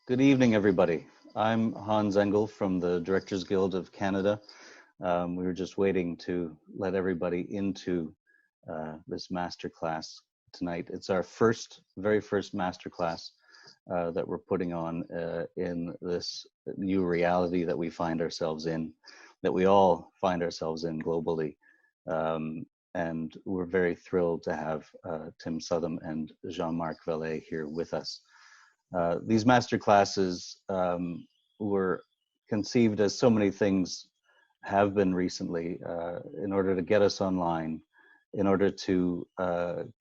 Good evening, everybody. I'm Hans Engel from the Directors Guild of Canada. We were just waiting to let everybody into this masterclass tonight. It's our very first masterclass that we're putting on in this new reality that we find ourselves in, that we all find ourselves in globally. And we're very thrilled to have Tim Southam and Jean-Marc Vallée here with us. These master classes were conceived as so many things have been recently in order to get us online, in order to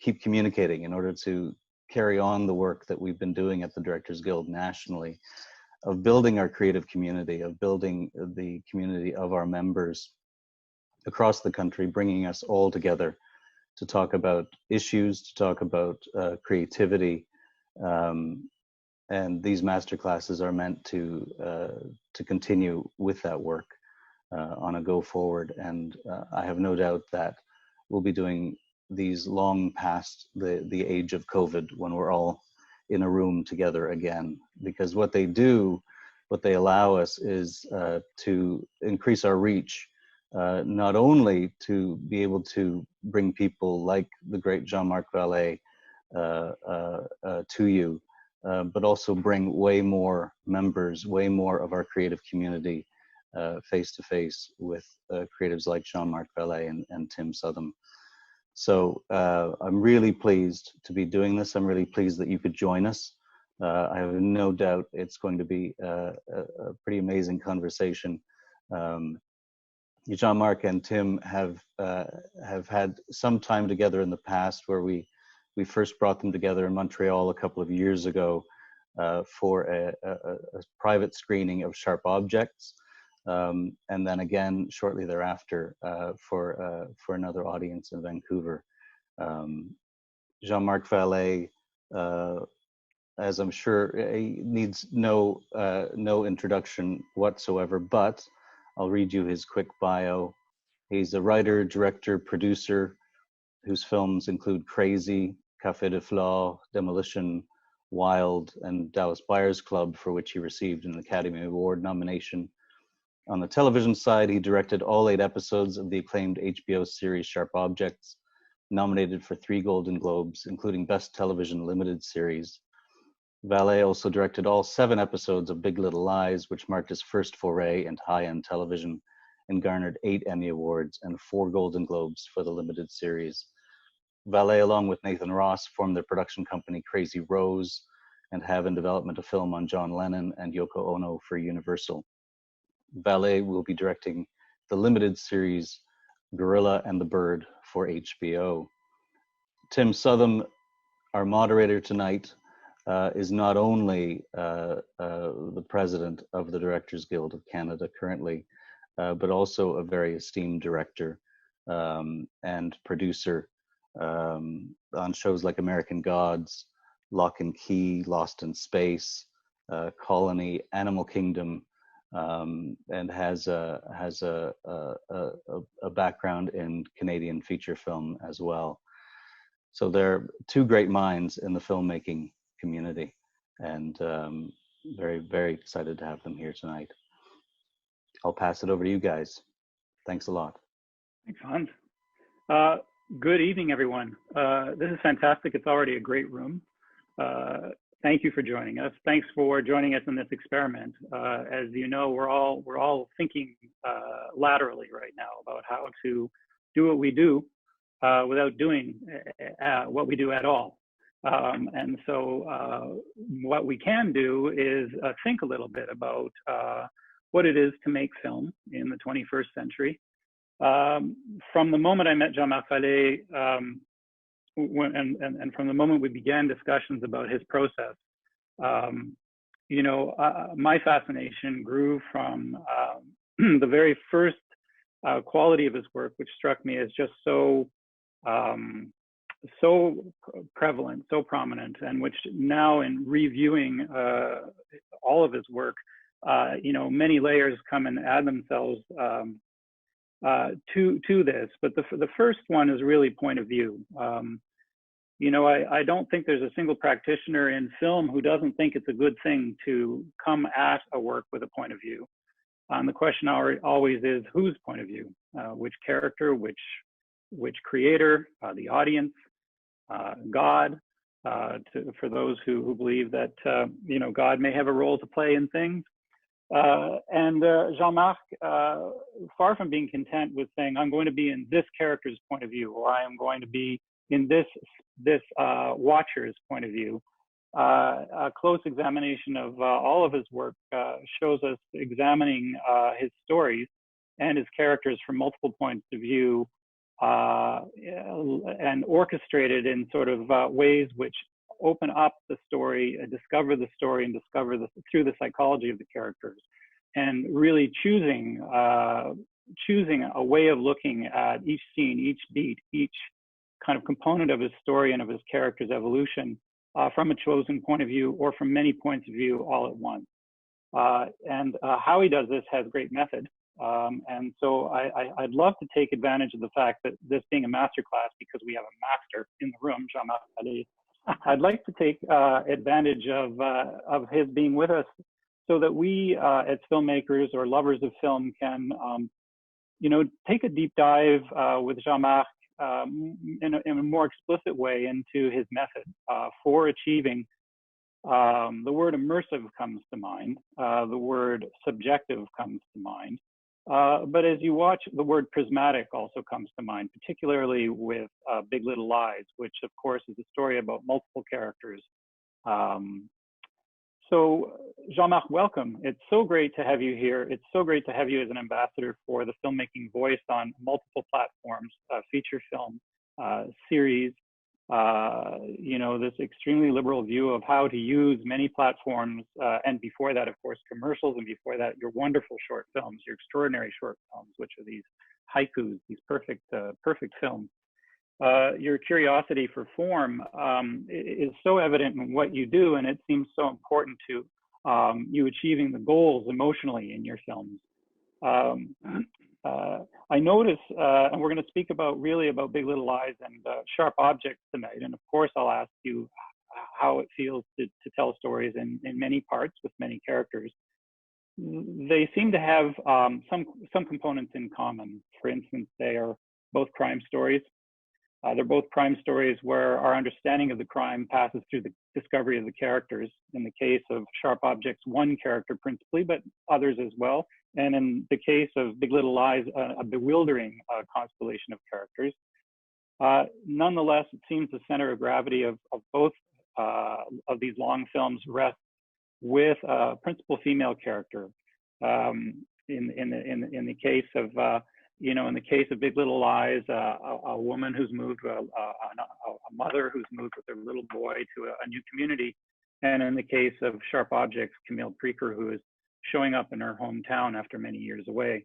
keep communicating, in order to carry on the work that we've been doing at the Directors Guild nationally, of building our creative community, of building the community of our members across the country, bringing us all together to talk about issues, to talk about creativity. And these master classes are meant to continue with that work on a go forward. And I have no doubt that we'll be doing these long past the age of COVID, when we're all in a room together again. Because what they do, what they allow us is to increase our reach, not only to be able to bring people like the great Jean-Marc Vallée to you, but also bring way more members, way more of our creative community face to face with creatives like Jean-Marc Vallée and Tim Southam. So I'm really pleased to be doing this. I'm really pleased that you could join us. I have no doubt it's going to be a pretty amazing conversation. Jean-Marc and Tim have had some time together in the past, where we first brought them together in Montreal a couple of years ago for a private screening of Sharp Objects, and then again shortly thereafter for another audience in Vancouver. Jean-Marc Vallée, as I'm sure, he needs no introduction whatsoever, but I'll read you his quick bio. He's a writer, director, producer, whose films include Crazy, Café de Flore, Demolition, Wild, and Dallas Buyers Club, for which he received an Academy Award nomination. On the television side, he directed all 8 episodes of the acclaimed HBO series Sharp Objects, nominated for 3 Golden Globes, including Best Television Limited Series. Vallée also directed all 7 episodes of Big Little Lies, which marked his first foray into high-end television, and garnered 8 Emmy Awards and 4 Golden Globes for the limited series. Vallée, along with Nathan Ross, formed their production company Crazy Rose, and have in development a film on John Lennon and Yoko Ono for Universal. Vallée will be directing the limited series Gorilla and the Bird for HBO. Tim Southam, our moderator tonight, is not only the president of the Directors Guild of Canada currently, but also a very esteemed director and producer on shows like American Gods, Lock and Key, Lost in Space, Colony, Animal Kingdom, and has a background in Canadian feature film as well. So they're 2 great minds in the filmmaking community, and very, very excited to have them here tonight. I'll pass it over to you guys. Thanks a lot. Thanks, Hans. Good evening, everyone. This is fantastic. It's already a great room. Thank you for joining us. Thanks for joining us in this experiment. As you know, we're all thinking laterally right now about how to do what we do without doing what we do at all. And so what we can do is think a little bit about what it is to make film in the 21st century. From the moment I met Jean-Marc Vallée, and from the moment we began discussions about his process, you know, my fascination grew from the very first quality of his work, which struck me as just so prevalent, so prominent, and which now, in reviewing all of his work, you know, many layers come and add themselves to this. But the first one is really point of view. You know, I don't think there's a single practitioner in film who doesn't think it's a good thing to come at a work with a point of view. The question always is whose point of view, which character, which creator, the audience, God, for those who believe that, you know, God may have a role to play in things. And Jean-Marc, far from being content with saying, I'm going to be in this character's point of view, or I am going to be in this watcher's point of view, a close examination of all of his work shows us examining his stories and his characters from multiple points of view, and orchestrated in sort of ways which open up the story, discover the story, and discover through the psychology of the characters, and really choosing a way of looking at each scene, each beat, each kind of component of his story and of his character's evolution from a chosen point of view or from many points of view all at once. And how he does this has great method. And so I'd love to take advantage of the fact that this being a masterclass, because we have a master in the room, Jean-Marc Vallée, I'd like to take advantage of his being with us so that we as filmmakers or lovers of film can, you know, take a deep dive with Jean-Marc in a more explicit way into his method for achieving. The word immersive comes to mind. The word subjective comes to mind. But as you watch, the word prismatic also comes to mind, particularly with Big Little Lies, which of course is a story about multiple characters. So Jean-Marc, welcome. It's so great to have you here. It's so great to have you as an ambassador for the filmmaking voice on multiple platforms, feature film, series, you know, this extremely liberal view of how to use many platforms, and before that, of course, commercials, and before that, your wonderful short films, your extraordinary short films, which are these haikus, these perfect films. Your curiosity for form is so evident in what you do, and it seems so important to you achieving the goals emotionally in your films. I notice, and we're going to speak about Big Little Lies and Sharp Objects tonight, and of course I'll ask you how it feels to tell stories in many parts with many characters. They seem to have some components in common. For instance, they are both crime stories. They're both crime stories where our understanding of the crime passes through the discovery of the characters. In the case of Sharp Objects, one character principally, but others as well. And in the case of Big Little Lies, a bewildering constellation of characters. Nonetheless, it seems the center of gravity of both of these long films rests with a principal female character. In the case of you know, in the case of Big Little Lies, a woman who's moved, a mother who's moved with her little boy to a new community. And in the case of Sharp Objects, Camille Preaker, who is showing up in her hometown after many years away.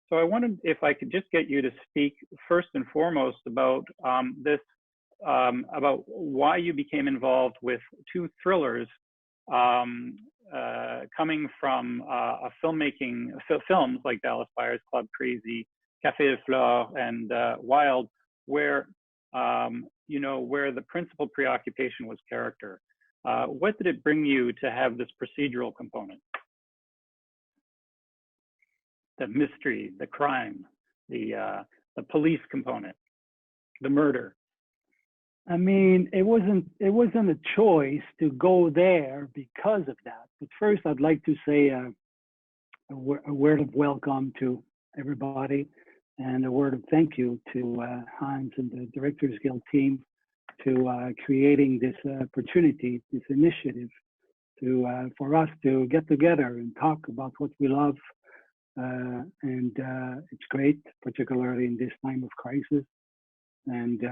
So I wondered if I could just get you to speak first and foremost about about why you became involved with two thrillers coming from films like Dallas Buyers Club, Crazy, Café de Flore, and Wild, where you know, where the principal preoccupation was character. What did it bring you to have this procedural component? The mystery, the crime, the police component, the murder. I mean, it wasn't a choice to go there because of that. But first, I'd like to say a word of welcome to everybody, and a word of thank you to Hans and the Directors Guild team to creating this opportunity, this initiative, for us to get together and talk about what we love. And it's great, particularly in this time of crisis. And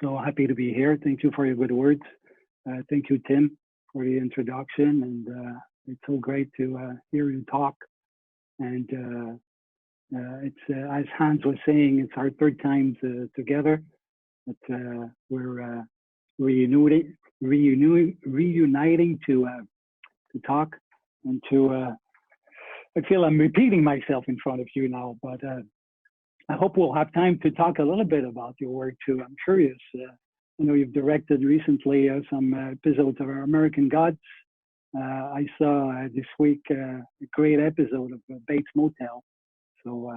so happy to be here. Thank you for your good words. Thank you, Tim, for the introduction. And it's so great to hear you talk. And it's, as Hans was saying, it's our third time together. But we're reuniting to talk and to. I feel I'm repeating myself in front of you now, but I hope we'll have time to talk a little bit about your work too. I'm curious know you've directed recently some episodes of American Gods. I saw this week a great episode of Bates Motel. So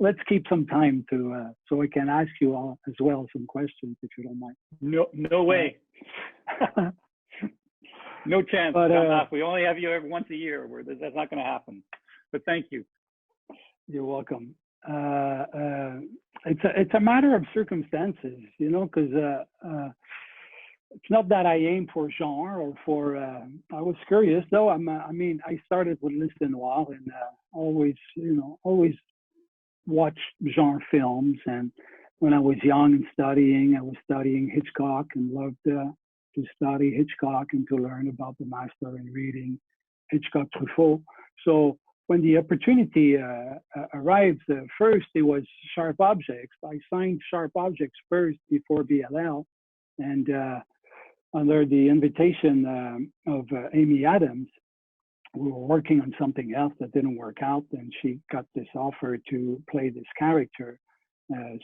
let's keep some time to so I can ask you all as well some questions if you don't mind. No way. No chance. But, we only have you every once a year. That's not going to happen. But thank you. You're welcome. It's a matter of circumstances, you know, because it's not that I aim for genre or for. I was curious though. I mean, I started with Liste Noire and always watched genre films. And when I was young and studying, I was studying Hitchcock and loved to study Hitchcock and to learn about the master and reading Hitchcock Truffaut. So when the opportunity arrived, first it was Sharp Objects. I signed Sharp Objects first before BLL, and under the invitation of Amy Adams, we were working on something else that didn't work out, and she got this offer to play this character.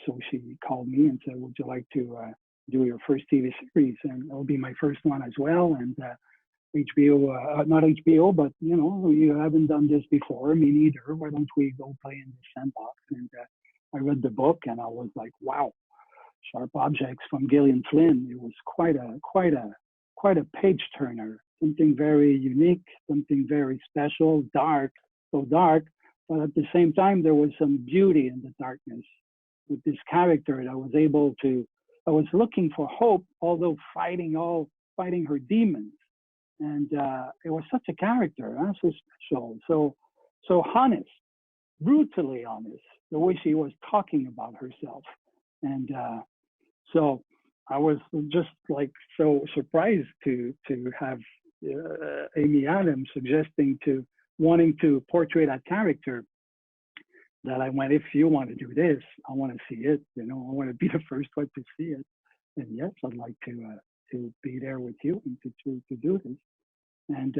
So she called me and said, "Would you like to do your first TV series?" And it'll be my first one as well. And HBO, not HBO, but you know, you haven't done this before, me neither. Why don't we go play in the sandbox? And I read the book and I was like, wow, Sharp Objects from Gillian Flynn. It was quite a page turner. Something very unique, something very special, dark, so dark, but at the same time there was some beauty in the darkness with this character that I was looking for hope, although fighting her demons. And it was such a character, so special, so honest, brutally honest, the way she was talking about herself. And so I was just like so surprised to have Amy Adams wanting to portray that character, that I went, if you want to do this, I want to see it, you know, I want to be the first one to see it. And yes, I'd like to be there with you and to do this. And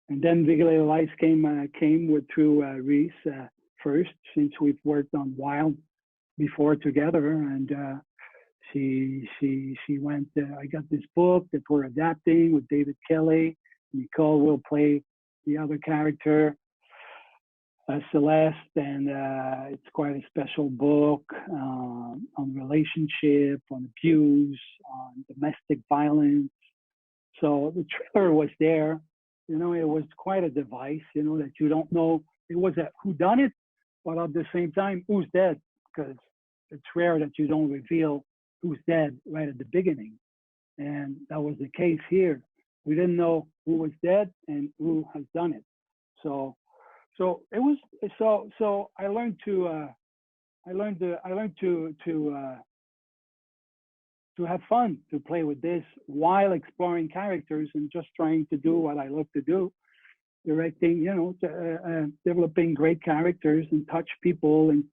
then Big Little Lies came through Reese first, since we've worked on Wild before together. And she went, I got this book that we're adapting with David Kelly. Nicole will play the other character, Celeste, and it's quite a special book on relationship, on abuse, on domestic violence. So the trailer was there, you know, it was quite a device, you know, that you don't know. It was a whodunit, but at the same time, who's dead? Because it's rare that you don't reveal who's dead right at the beginning. And that was the case here. We didn't know who was dead and who has done it. So it was, so I learned to have fun, to play with this while exploring characters and just trying to do what I love to do, directing, you know, developing great characters and touch people and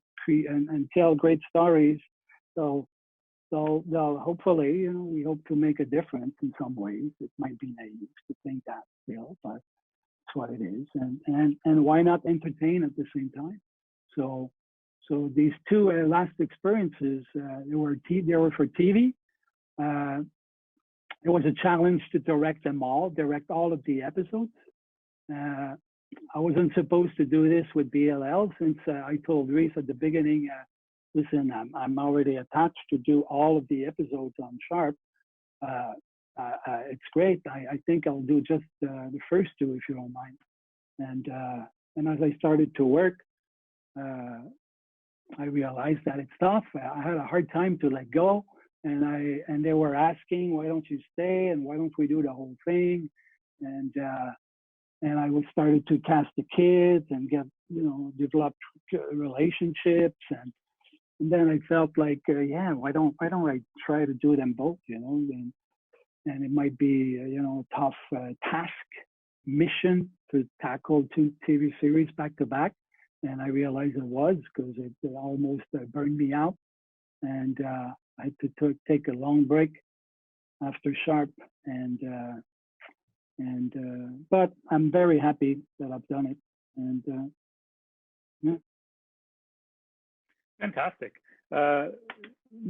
tell great stories. So hopefully, you know, we hope to make a difference in some ways. It might be naive to think that still, but it's what it is. And why not entertain at the same time? So these two last experiences, they were for TV. It was a challenge to direct all of the episodes. I wasn't supposed to do this with BLL, since I told Reese at the beginning, listen, I'm already attached to do all of the episodes on Sharp. It's great. I think I'll do just the first two, if you don't mind. And as I started to work, I realized that it's tough. I had a hard time to let go. And they were asking, why don't you stay? And why don't we do the whole thing? And I started to cast the kids and get, you know, develop relationships. And then I felt like, yeah, why don't I try to do them both, you know? And it might be, you know, a tough task, mission to tackle two TV series back to back. And I realized it was, because it almost burned me out. And I had to take a long break after Sharp, but I'm very happy that I've done it. And yeah. Fantastic.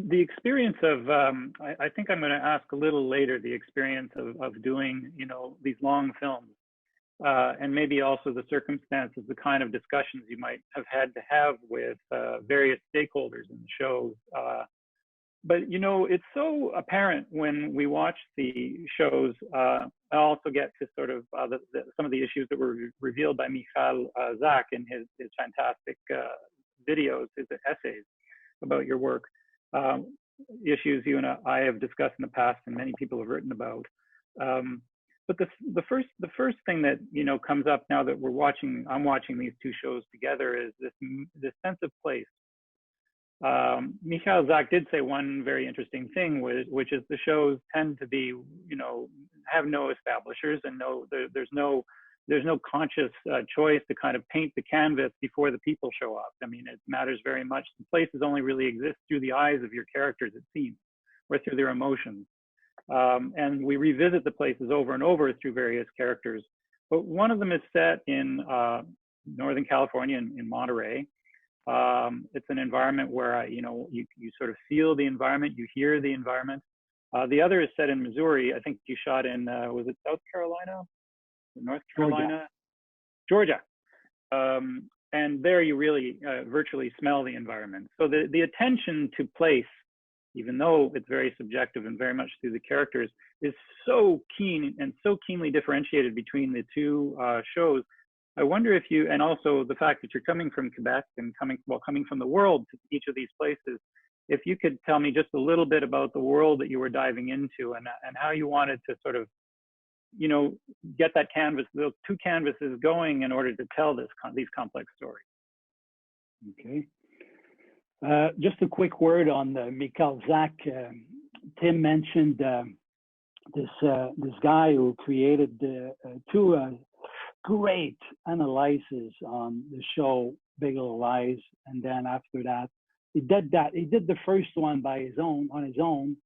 the experience of, I think I'm going to ask a little later, the experience of doing, you know, these long films, and maybe also the circumstances, the kind of discussions you might have had to have with various stakeholders in the shows. But, you know, it's so apparent when we watch the shows. I also get to sort of some of the issues that were revealed by Michal Zak in his fantastic videos, his essays about your work. Issues you and I have discussed in the past and many people have written about. But the first thing that, you know, comes up now that I'm watching these two shows together is this sense of place. Michal Zak did say one very interesting thing, which is the shows tend to be, you know, have no establishers and there's no conscious choice to kind of paint the canvas before the people show up. I mean, it matters very much. The places only really exist through the eyes of your characters, it seems, or through their emotions. And we revisit the places over and over through various characters. But one of them is set in Northern California, in Monterey. It's an environment where, you know, you sort of feel the environment, you hear the environment. The other is set in Missouri. I think you shot in, was it South Carolina? North Carolina? Georgia. And there you really virtually smell the environment. So the attention to place, even though it's very subjective and very much through the characters, is so keen and so keenly differentiated between the two shows. I wonder if you, and also the fact that you're coming from Quebec and coming from the world to each of these places, if you could tell me just a little bit about the world that you were diving into and how you wanted to sort of, you know, get that canvas, those two canvases going in order to tell these complex stories. Okay. Just a quick word on Michal Zak. Tim mentioned this guy who created two great analyses on the show Big Little Lies, and then after that, he did the first one on his own,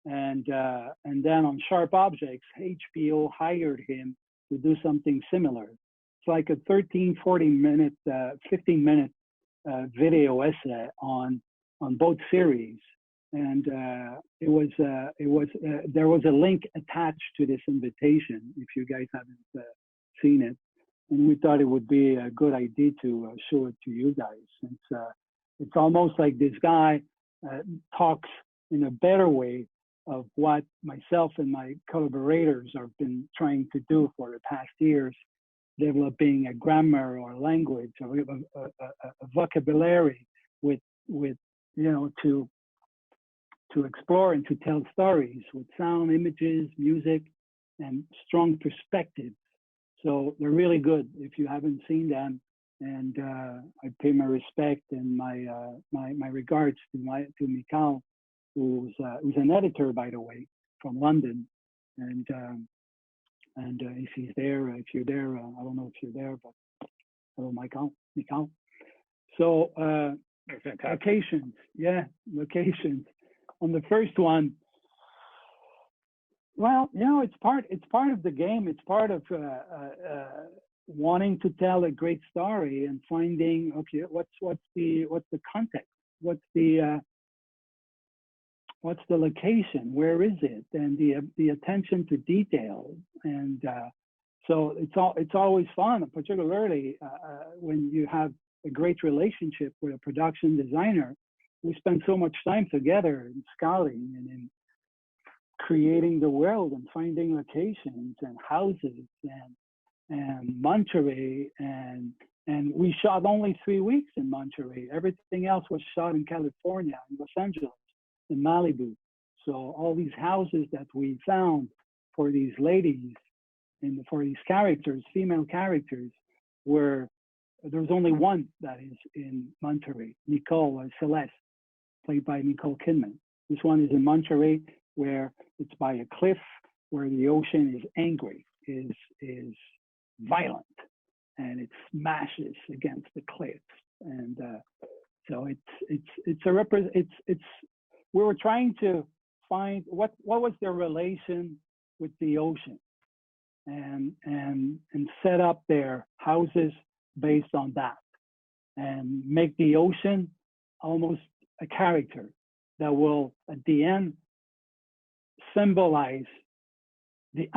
and then on Sharp Objects, HBO hired him to do something similar. It's like a 15-minute video essay on both series, and there was a link attached to this invitation if you guys haven't seen it, and we thought it would be a good idea to show it to you guys. It's almost like this guy talks in a better way of what myself and my collaborators have been trying to do for the past years, developing a grammar or language or a vocabulary with you know, to explore and to tell stories with sound, images, music, and strong perspective. So they're really good if you haven't seen them. And I pay my respect and my regards to Michal, who's an editor, by the way, from London. And if he's there, if you're there, I don't know if you're there, but hello, Michal. So locations, locations. On the first one, well, you know, it's part of the game. It's part of wanting to tell a great story and finding, okay, what's the context, what's the location, where is it, and the attention to detail. And so it's always fun, particularly when you have a great relationship with a production designer. We spend so much time together in scouting and in creating the world and finding locations and houses and Monterey, and we shot only 3 weeks in Monterey. Everything else was shot in California, in Los Angeles, in Malibu. So all these houses that we found for these ladies and for these characters, female characters, there was only one that is in Monterey, Nicole Celeste, played by Nicole Kidman. This one is in Monterey, where it's by a cliff, where the ocean is angry, is violent, and it smashes against the cliffs. And so we were trying to find what was their relation with the ocean, and set up their houses based on that, and make the ocean almost a character that will, at the end, symbolize the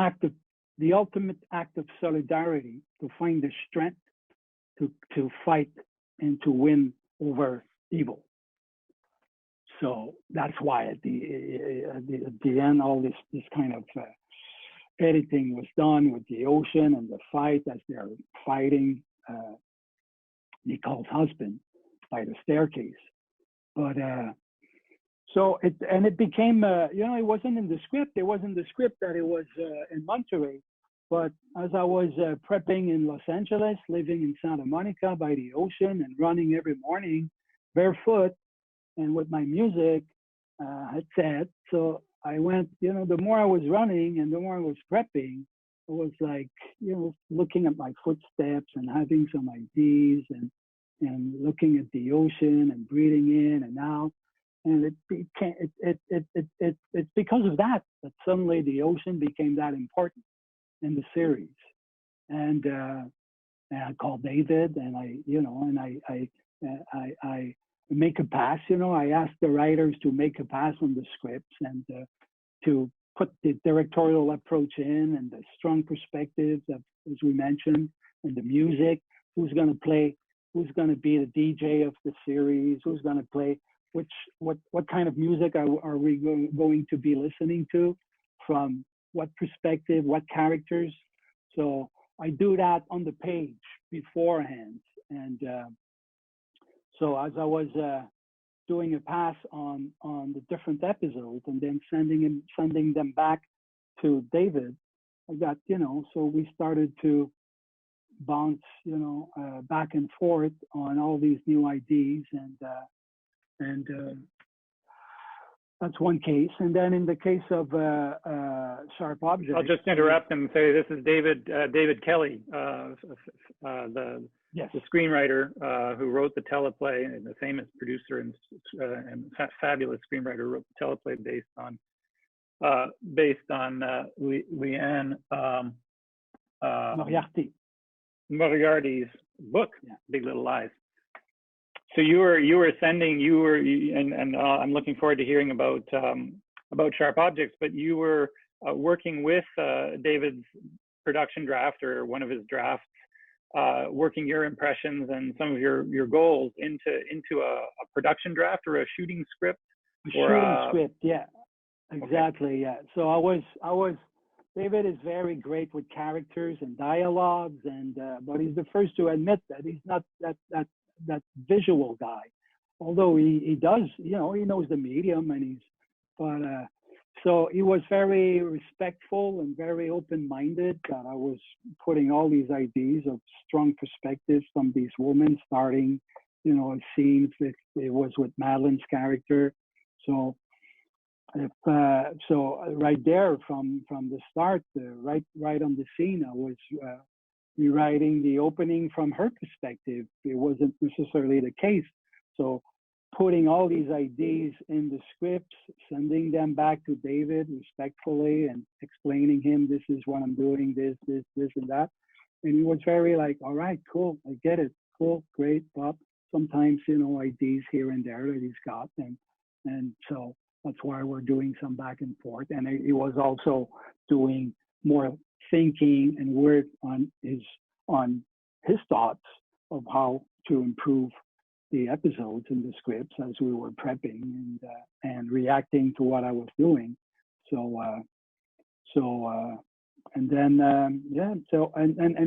ultimate act of solidarity to find the strength to fight and to win over evil. So that's why at the end, all this kind of editing was done with the ocean and the fight as they're fighting Nicole's husband by the staircase. But so it became, it wasn't in the script. It wasn't the script that it was in Monterey. But as I was prepping in Los Angeles, living in Santa Monica by the ocean and running every morning barefoot and with my music headset, so I went, the more I was running and the more I was prepping, it was like, looking at my footsteps and having some ideas and looking at the ocean and breathing in and out. And it's because of that suddenly the ocean became that important in the series. And I called David and I make a pass, I asked the writers to make a pass on the scripts and to put the directorial approach in and the strong perspectives of, as we mentioned, and the music, who's going to play, who's going to be the DJ of the series, who's going to play, what kind of music are we going to be listening to, from what perspective, what characters. So I do that on the page beforehand. And so as I was doing a pass on the different episodes and then sending them back to David, I got, so we started to bounce, back and forth on all these new ideas, and that's one case. And then in the case of Sharp Objects, I'll just interrupt and say this is David Kelly, yes, the screenwriter who wrote the teleplay, and the famous producer and fabulous screenwriter who wrote the teleplay based on Leanne Moriarty's book, Big Little Lies. So I'm looking forward to hearing about Sharp Objects, but you were working with David's production draft, or one of his drafts, working your impressions and some of your goals into a production draft or a shooting script. Script, yeah, exactly, okay. Yeah. So I was. David is very great with characters and dialogues, and but he's the first to admit that he's not that visual guy, although he does, he knows the medium, and so he was very respectful and very open-minded that I was putting all these ideas of strong perspectives from these women, starting, a scene, if it was with Madeline's character. So right there from the start, right on the scene, I was rewriting the opening from her perspective. It wasn't necessarily the case. So putting all these ideas in the scripts, sending them back to David respectfully and explaining him, this is what I'm doing, this and that. And he was very like, all right, cool, I get it, cool, great, Bob. Sometimes, ideas here and there that he's got. And so that's why we're doing some back and forth. And he was also doing more thinking and work on his thoughts of how to improve the episodes and the scripts as we were prepping and reacting to what I was doing. And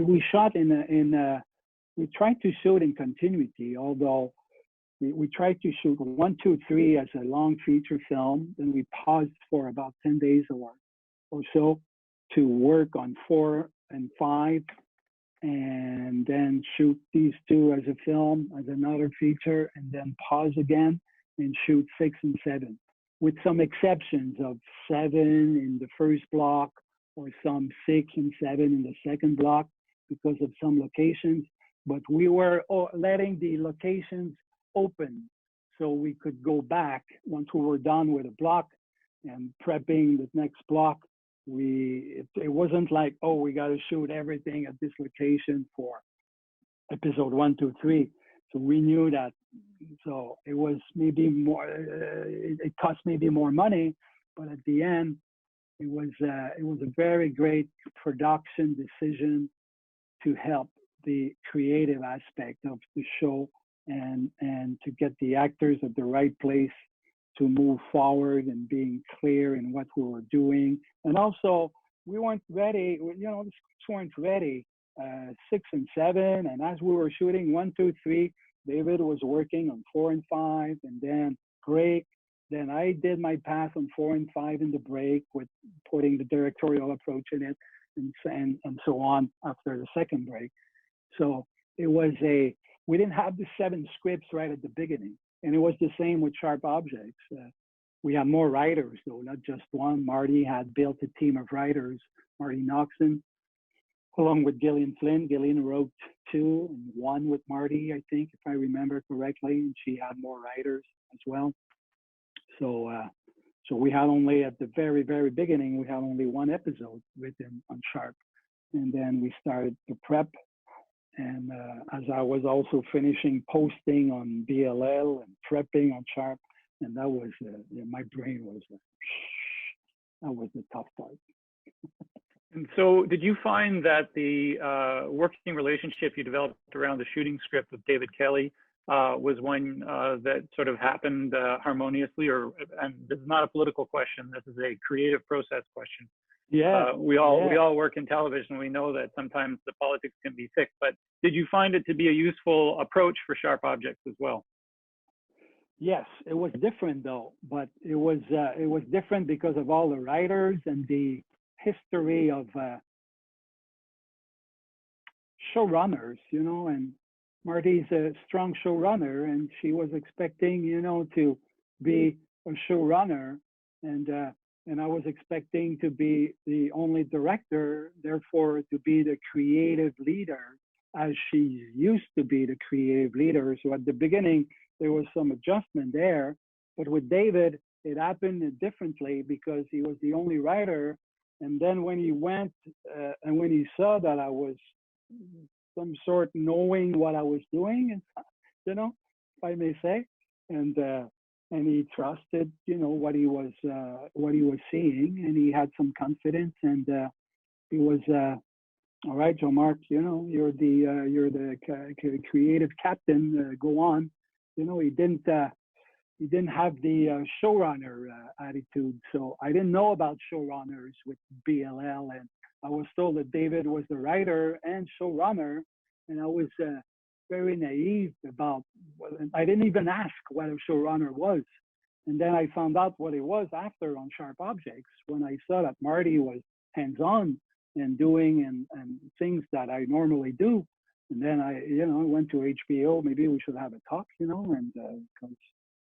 we shot we tried to shoot in continuity, although we tried to shoot 1, 2, 3 as a long feature film. Then we paused for about 10 days or so to work on 4 and 5, and then shoot these 2 as a film, as another feature, and then pause again and shoot 6 and 7, with some exceptions of 7 in the first block or some 6 and 7 in the second block because of some locations. But we were letting the locations open so we could go back once we were done with a block and prepping the next block. It wasn't like, we got to shoot everything at this location for episode 1, 2, 3. So we knew that So it was maybe more, it cost maybe more money, but at the end, it was a very great production decision to help the creative aspect of the show and to get the actors at the right place to move forward and being clear in what we were doing. And also, we weren't ready, the scripts weren't ready, 6 and 7. And as we were shooting 1, 2, 3, David was working on 4 and 5, and then break. Then I did my pass on 4 and 5 in the break with putting the directorial approach in it and so on after the second break. So it was we didn't have the 7 scripts right at the beginning. And it was the same with Sharp Objects. We had more writers, though, not just one. Marty had built a team of writers, Marty Noxon, along with Gillian Flynn. Gillian wrote 2 and 1 with Marty, I think, if I remember correctly. And she had more writers as well. So we had only, at the very, very beginning, we had only 1 episode written on Sharp. And then we started to prep. And as I was also finishing posting on BLL and prepping on Sharp, and that was, my brain was, that was the tough part. And so did you find that the working relationship you developed around the shooting script with David Kelly was one that sort of happened harmoniously, and this is not a political question, this is a creative process question. Yeah. We all work in television. We know that sometimes the politics can be thick, but did you find it to be a useful approach for Sharp Objects as well? Yes, it was different though, but it was different because of all the writers and the history of showrunners, and Marty's a strong showrunner, and she was expecting, to be a showrunner, and I was expecting to be the only director, therefore to be the creative leader, as she used to be the creative leader. So at the beginning, there was some adjustment there, but with David, it happened differently because he was the only writer. And then when he went and when he saw that I was some sort knowing what I was doing, if I may say, and he trusted, what he was seeing, and he had some confidence, and he was all right, Jean-Marc. You're the creative captain. Go on. He didn't have the showrunner attitude. So I didn't know about showrunners with BLL, and I was told that David was the writer and showrunner, and I was very naive about. I didn't even ask what a showrunner was, and then I found out what it was after on Sharp Objects when I saw that Marty was hands-on and doing and things that I normally do, and then I went to HBO. Maybe we should have a talk, and because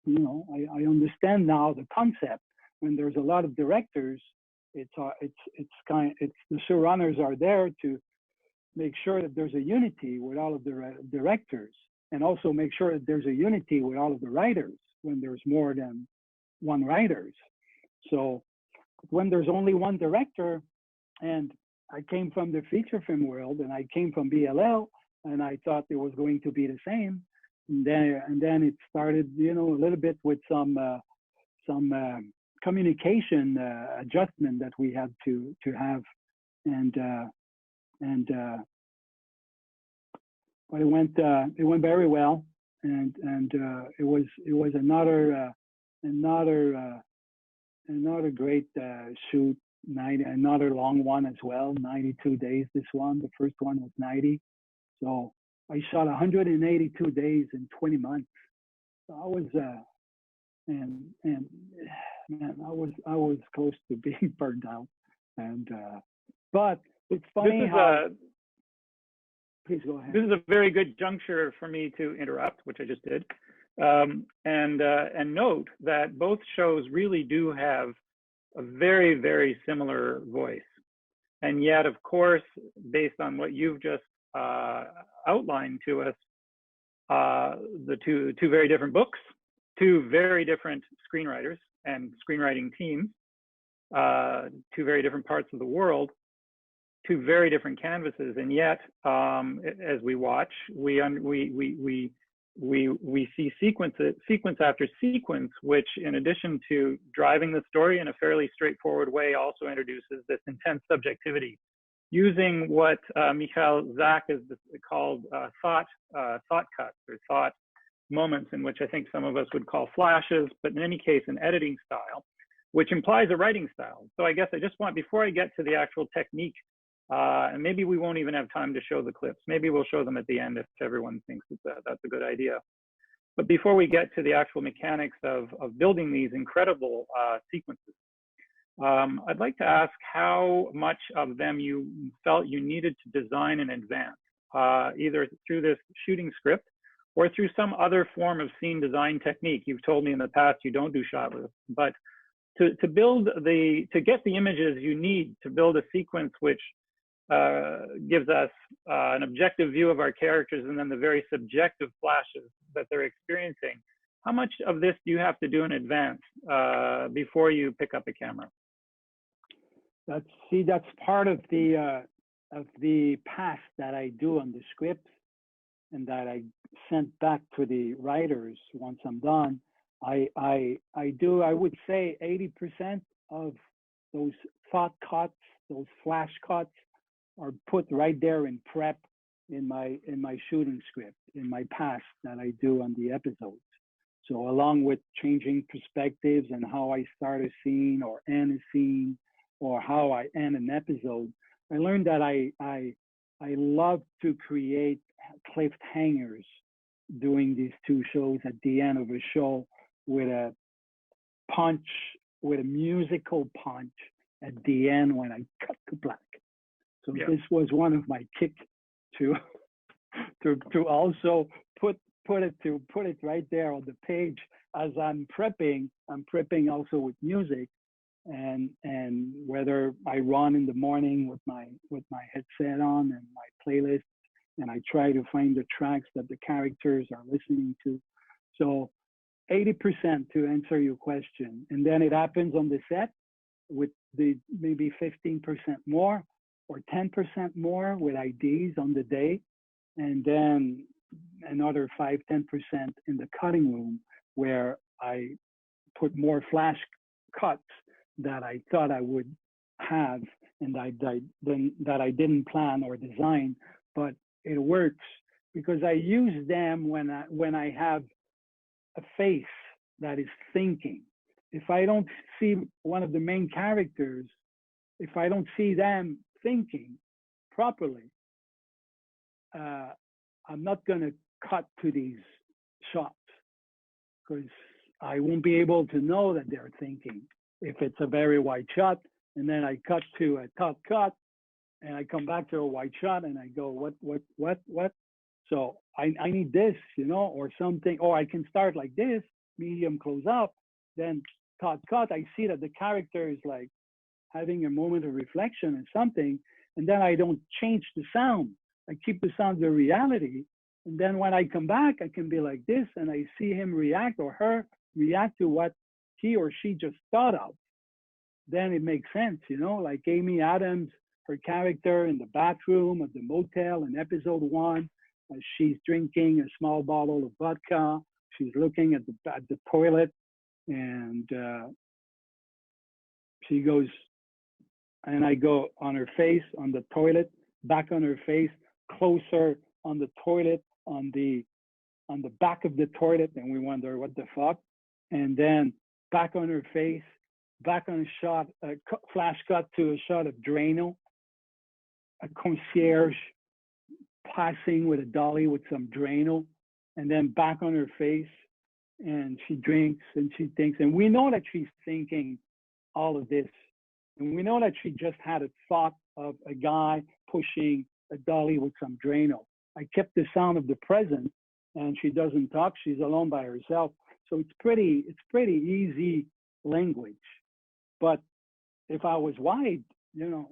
I understand now the concept. When there's a lot of directors, it's the showrunners are there to make sure that there's a unity with all of the directors, and also make sure that there's a unity with all of the writers when there's more than one writers. So when there's only one director, and I came from the feature film world, and I came from BLL, and I thought it was going to be the same. And then it started, a little bit with some communication adjustment that we had to have, but it went very well, and it was another great shoot. Another long one as well, 92 days. This one, the first one was 90. So I shot 182 days in 20 months. So I was, and man, I was close to being burned out. And but it's funny how. Please go ahead. This is a very good juncture for me to interrupt, which I just did, and note that both shows really do have a very, very similar voice. And yet, of course, based on what you've just outlined to us, the two very different books, 2 very different screenwriters and screenwriting teams, 2 very different parts of the world, 2 very different canvases. And yet, as we watch, we we see sequence after sequence, which in addition to driving the story in a fairly straightforward way, also introduces this intense subjectivity, using what Michael Zach has called thought cuts or thought moments, in which I think some of us would call flashes, but in any case, an editing style, which implies a writing style. So I guess I just want, before I get to the actual technique, and maybe we won't even have time to show the clips. Maybe we'll show them at the end if everyone thinks that's a good idea. But before we get to the actual mechanics of building these incredible sequences, I'd like to ask how much of them you felt you needed to design in advance, either through this shooting script or through some other form of scene design technique. You've told me in the past you don't do shot lists, but to get the images you need to build a sequence which gives us an objective view of our characters and then the very subjective flashes that they're experiencing. How much of this do you have to do in advance before you pick up a camera? That's part of the pass that I do on the script and that I sent back to the writers once I'm done. I would say 80% of those thought cuts, those flash cuts, are put right there in prep in my shooting script, in my pass that I do on the episodes. So along with changing perspectives and how I start a scene or end a scene or how I end an episode, I learned that I love to create cliffhangers doing these two shows at the end of a show with a punch, with a musical punch at the end when I cut to black. So yeah. This was one of my kicks to also put it right there on the page as I'm prepping. I'm prepping also with music, and whether I run in the morning with my headset on and my playlist, and I try to find the tracks that the characters are listening to. So 80% to answer your question, and then it happens on the set with the maybe 15% more or 10% more with IDs on the day, and then another 5-10% in the cutting room where I put more flash cuts that I thought I would have and that I didn't plan or design, but it works because I use them when I have a face that is thinking. If I don't see one of the main characters, if I don't see them thinking properly, I'm not going to cut to these shots because I won't be able to know that they're thinking. If it's a very wide shot and then I cut to a top cut and I come back to a wide shot and I go, what? So I need this, or something, or I can start like this, medium close up, then top cut. I see that the character is like having a moment of reflection and something, and then I don't change the sound. I keep the sound the reality. And then when I come back, I can be like this, and I see him react or her react to what he or she just thought of. Then it makes sense, like Amy Adams, her character in the bathroom of the motel in episode 1, she's drinking a small bottle of vodka. She's looking at the toilet, and she goes, and I go on her face on the toilet, back on her face, closer on the toilet, on the back of the toilet, and we wonder what the fuck, and then back on her face, back on a shot, flash cut to a shot of Drano, a concierge passing with a dolly with some Drano, and then back on her face, and she drinks and she thinks, and we know that she's thinking all of this, and we know that she just had a thought of a guy pushing a dolly with some Drano. I kept the sound of the present, and she doesn't talk. She's alone by herself. So it's pretty easy language. But if I was wide, I'm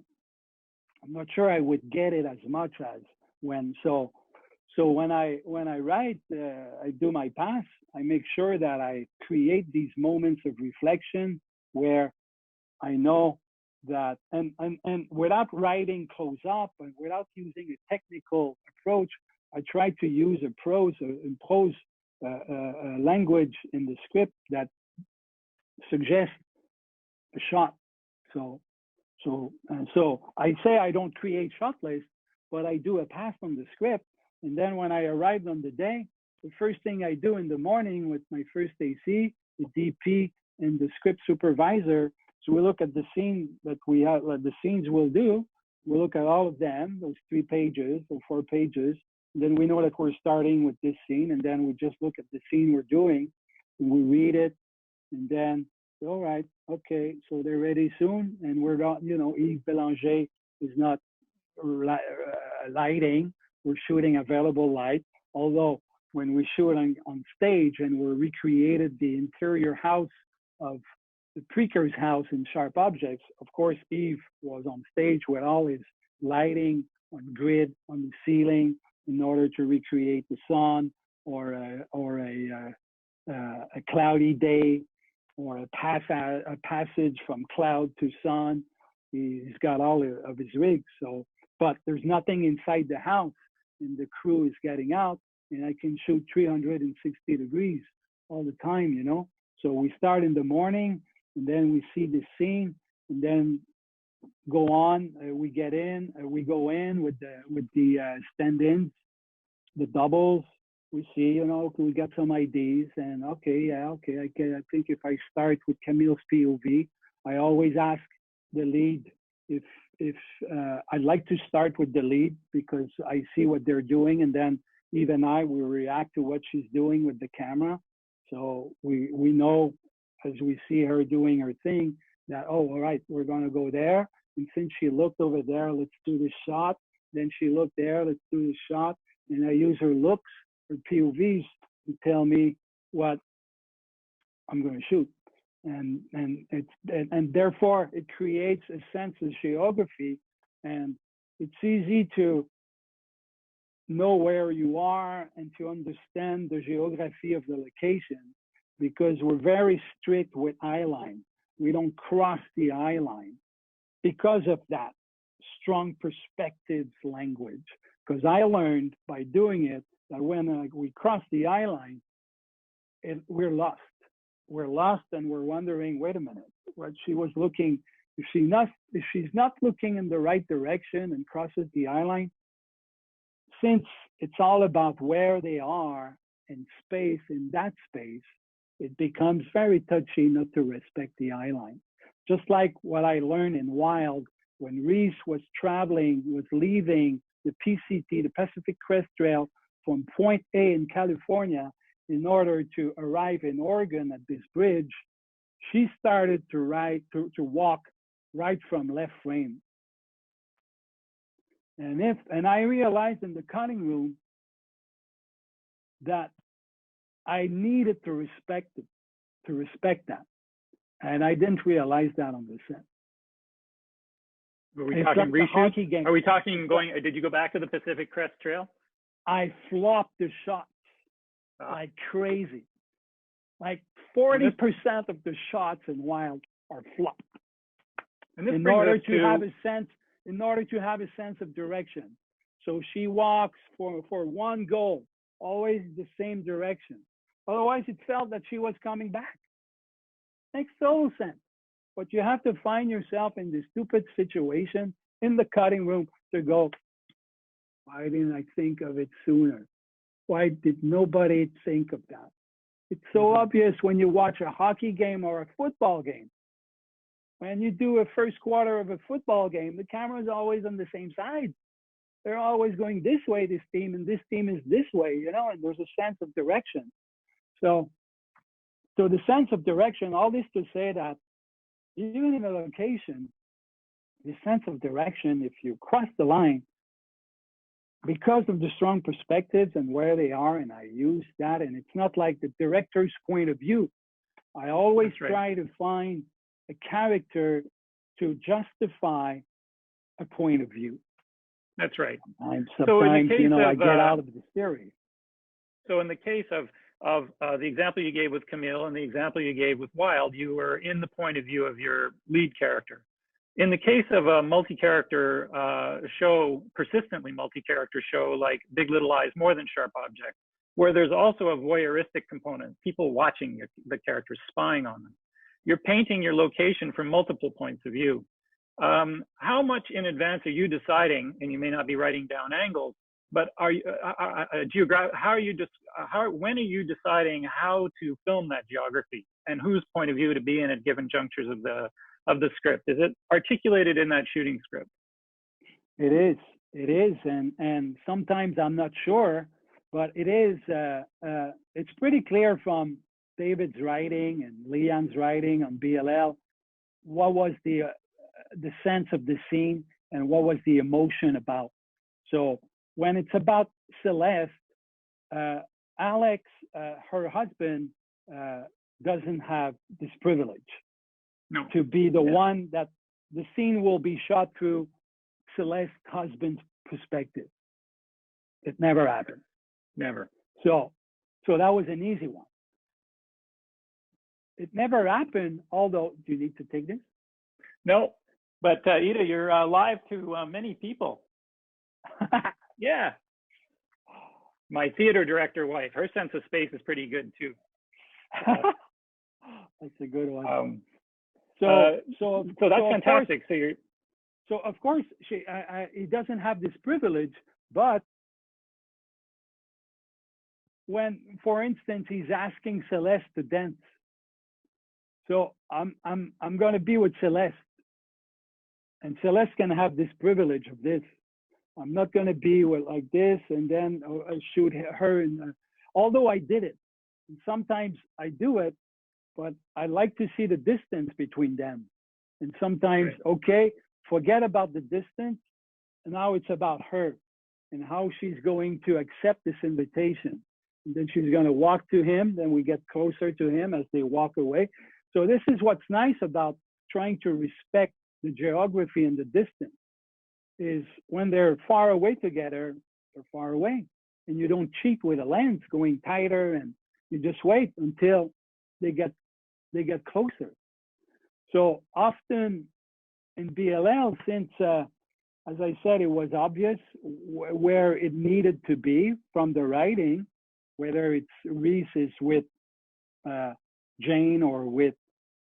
not sure I would get it as much as when. So when I write, I do my pass. I make sure that I create these moments of reflection where I know that, and without writing close up and without using a technical approach, I try to use a prose a language in the script that suggests a shot. So I say I don't create shot lists, but I do a pass on the script. And then when I arrived on the day, the first thing I do in the morning with my first AC, the DP, and the script supervisor, so we look at the scene that we have, the scenes we'll do. We look at all of them, those 3 pages or 4 pages. And then we know that we're starting with this scene, and then we just look at the scene we're doing, and we read it, and then, all right, okay, so they're ready soon, and we're not, you know, Yves Bélanger is not lighting, we're shooting available light, although when we shoot on stage and we recreated the interior house of the Preaker's house in Sharp Objects, of course, Yves was on stage with all his lighting on grid on the ceiling in order to recreate the sun or a cloudy day or a passage from cloud to sun. He's got all of his rigs. So, but there's nothing inside the house, and the crew is getting out, and I can shoot 360 degrees all the time, you know. So we start in the morning, and then we see the scene, and then go on. We get in. We go in with the stand-ins, the doubles. We see, you know, we got some IDs, and okay, yeah, okay. I think if I start with Camille's POV, I always ask the lead if I'd like to start with the lead because I see what they're doing, and then even I will react to what she's doing with the camera. So we know as we see her doing her thing that, oh, all right, we're going to go there. And since she looked over there, let's do this shot. Then she looked there, let's do this shot. And I use her looks, her POVs to tell me what I'm going to shoot. And therefore it creates a sense of geography, and it's easy to know where you are and to understand the geography of the location because we're very strict with eye line. We don't cross the eye line because of that strong perspectives language. Because I learned by doing it that when we cross the eye line, we're lost. We're lost and we're wondering, wait a minute, what she was looking, if she's not looking in the right direction and crosses the eye line, since it's all about where they are in space, in that space, it becomes very touchy not to respect the eye line. Just like what I learned in Wild, when Reese was leaving the PCT, the Pacific Crest Trail, from Point A in California in order to arrive in Oregon at this bridge, she started to walk right from left frame. And I realized in the cutting room that I needed to respect that. And I didn't realize that on the set. Are we talking reshoots? Are we talking did you go back to the Pacific Crest Trail? I flopped the shots like crazy. Like 40% of the shots in Wild are flopped. And this in order to have a sense of direction. So she walks for one goal, always the same direction. Otherwise, it felt that she was coming back. Makes total sense. But you have to find yourself in this stupid situation in the cutting room to go, why didn't I think of it sooner? Why did nobody think of that? It's so obvious when you watch a hockey game or a football game. When you do a first quarter of a football game, the camera is always on the same side. They're always going this way, this team, and this team is this way, you know, and there's a sense of direction. So the sense of direction, all this to say that even in a location, the sense of direction, if you cross the line, because of the strong perspectives and where they are, and I use that, and it's not like the director's point of view. I always try to find a character to justify a point of view. That's right. And sometimes, you know, I get out of the theory. So in the case of the example you gave with Camille and the example you gave with Wild, you were in the point of view of your lead character. In the case of a multi-character show, persistently multi-character show like Big Little Lies, More Than Sharp Objects, where there's also a voyeuristic component, people watching the characters, spying on them. You're painting your location from multiple points of view. How much in advance are you deciding, and you may not be writing down angles, but are you when are you deciding how to film that geography and whose point of view to be in at given junctures of the script? Is it articulated in that shooting script? It is, and sometimes I'm not sure, but it is. It's pretty clear from David's writing and Leon's writing on BLL what was the sense of the scene and what was the emotion about. So when it's about Celeste, Alex, her husband, doesn't have this privilege to be the one that the scene will be shot through Celeste's husband's perspective. It never happened. Never. So that was an easy one. It never happened, although, do you need to take this? No, but Ida, you're live to many people. Yeah. My theater director wife, her sense of space is pretty good too. That's a good one. So that's fantastic. So of course, he doesn't have this privilege, but when, for instance, he's asking Celeste to dance, so I'm going to be with Celeste, and Celeste can have this privilege of this. I'm not going to be with like this and then shoot her. Although I did it, and sometimes I do it, but I like to see the distance between them. And sometimes, okay, forget about the distance. And now it's about her and how she's going to accept this invitation. And then she's going to walk to him. Then we get closer to him as they walk away. So this is what's nice about trying to respect the geography and the distance, is when they're far away together, they're far away. And you don't cheat with a lens going tighter, and you just wait until they get closer. So often in BLL, since, as I said, it was obvious where it needed to be from the writing, whether it's Reese is with Jane or with